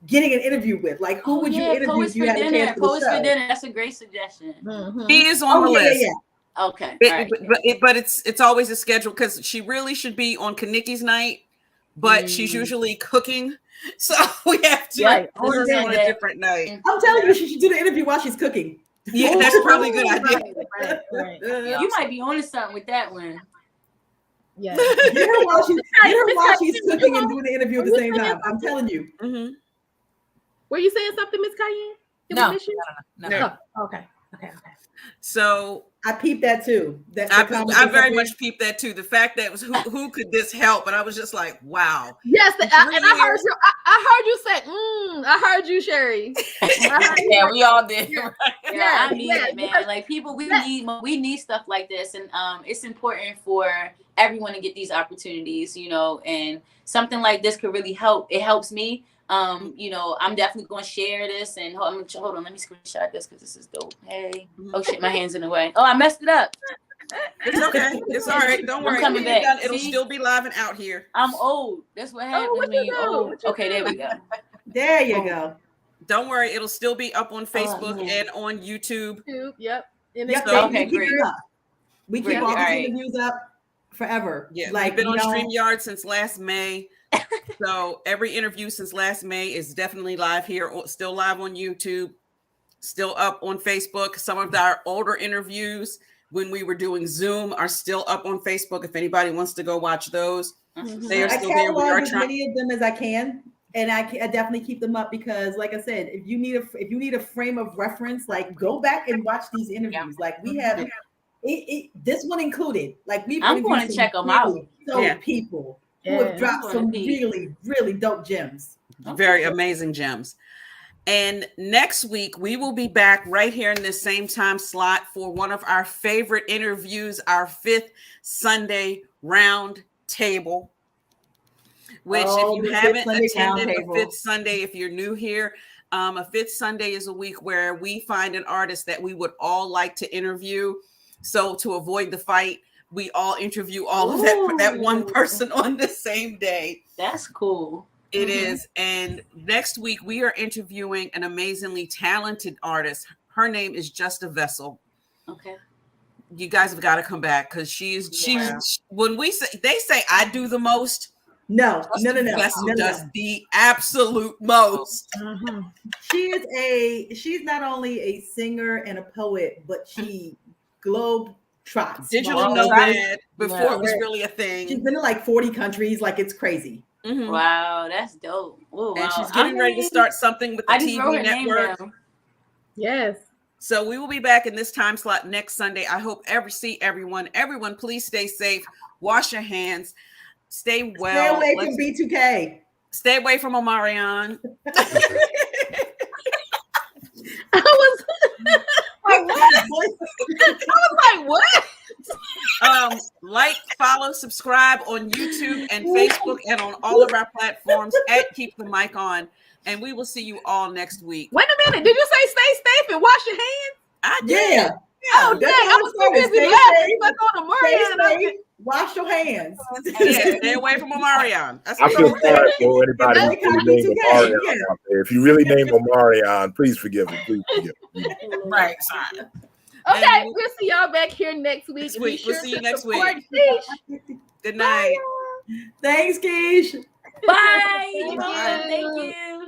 B: intervyu with. Like who would you interview if you had a chance
E: Poets for dinner. That's a great suggestion.
A: He is on the list.
B: Yeah.
E: Okay.
A: But it's always a schedule because she really should be on KaNikki's night, but she's usually cooking, so we have to put her on a different night.
B: I'm telling you, she should do the interview while she's cooking.
A: Yeah, that's probably a good idea.
D: Right.
E: You might be onto something with that one.
D: Yeah.
B: Get her while she's cooking and doing the interview at the same time. I'm telling you.
A: Mm-hmm.
D: Were you saying something, Miss Cayenne?
C: No.
D: Oh, okay.
A: So
B: I peeped that too.
A: I very much peeped that too. The fact that it was who could this help, and I was just like, wow.
D: Yes, and I heard you. I heard you say, I heard you, Sherry.
C: Yeah, we all did.
E: Yeah, I mean it, man. Like people, we need stuff like this, and it's important for everyone to get these opportunities, you know. And something like this could really help. It helps me. You know, I'm definitely going to share this, and hold on, let me screenshot this because this is dope. Hey, oh shit, my hand's in the way. Oh, I messed it up.
A: It's okay. It's all right. Don't worry.
E: I'm coming back.
A: It'll still be live and out here.
E: I'm old. That's what happened to me. Okay, there we go.
B: There you go.
A: Don't worry. It'll still be up on Facebook and on YouTube.
D: Yep.
E: Okay, great.
B: We keep all these interviews up forever.
A: Yeah,
B: like
A: we've been on StreamYard since last May. So every interview since last May is definitely live here, still live on YouTube, still up on Facebook. Some of our older interviews when we were doing Zoom are still up on Facebook. If anybody wants to go watch those, they are still there. We are
B: as many of them as I can, and I definitely keep them up because, like I said, if you need a frame of reference, like go back and watch these interviews. Like we have this one included. Like
E: I'm going to check them out.
B: People who have dropped some really, really dope gems.
A: Very amazing gems. And next week, we will be back right here in this same time slot for one of our favorite interviews, our 5th Sunday round table, which if you haven't attended a 5th Sunday, if you're new here, a 5th Sunday is a week where we find an artist that we would all like to interview. So to avoid the fight, we all interview all of that one person on the same day.
E: That's cool.
A: It is. And next week we are interviewing an amazingly talented artist. Her name is Just a Vessel.
E: Okay.
A: You guys have got to come back because she's when they say I do the most.
B: No.
A: Vessel does the absolute most.
B: She's not only a singer and a poet, but she globe trots.
A: Digital nomad before it was really a thing.
B: She's been in like 40 countries. Like it's crazy.
E: Mm-hmm. Wow, that's dope. Ooh,
A: and she's getting ready to start something with the TV network.
D: Yes.
A: So we will be back in this time slot next Sunday. I hope see everyone. Everyone, please stay safe. Wash your hands. Stay well.
B: Stay away from B2K.
A: Stay away from Omarion.
D: I was like, what?
A: Like, follow, subscribe on YouTube and Facebook and on all of our platforms at Keep the Mic On. And we will see you all next week.
D: Wait a minute. Did you say stay safe and wash your hands?
A: I did.
B: Yeah.
D: Oh, dang. I was too busy laughing.
B: Stay safe. Wash your hands.
A: Stay away from Omarion.
F: I feel sorry for anybody who named Omarion out there. If you really name Omarion, please forgive him. Please forgive him.
C: Right. Sorry.
D: Okay, we'll see y'all back here next week.
A: We'll see you next week. Good night.
B: Thanks, Kish.
E: Bye. Thank you.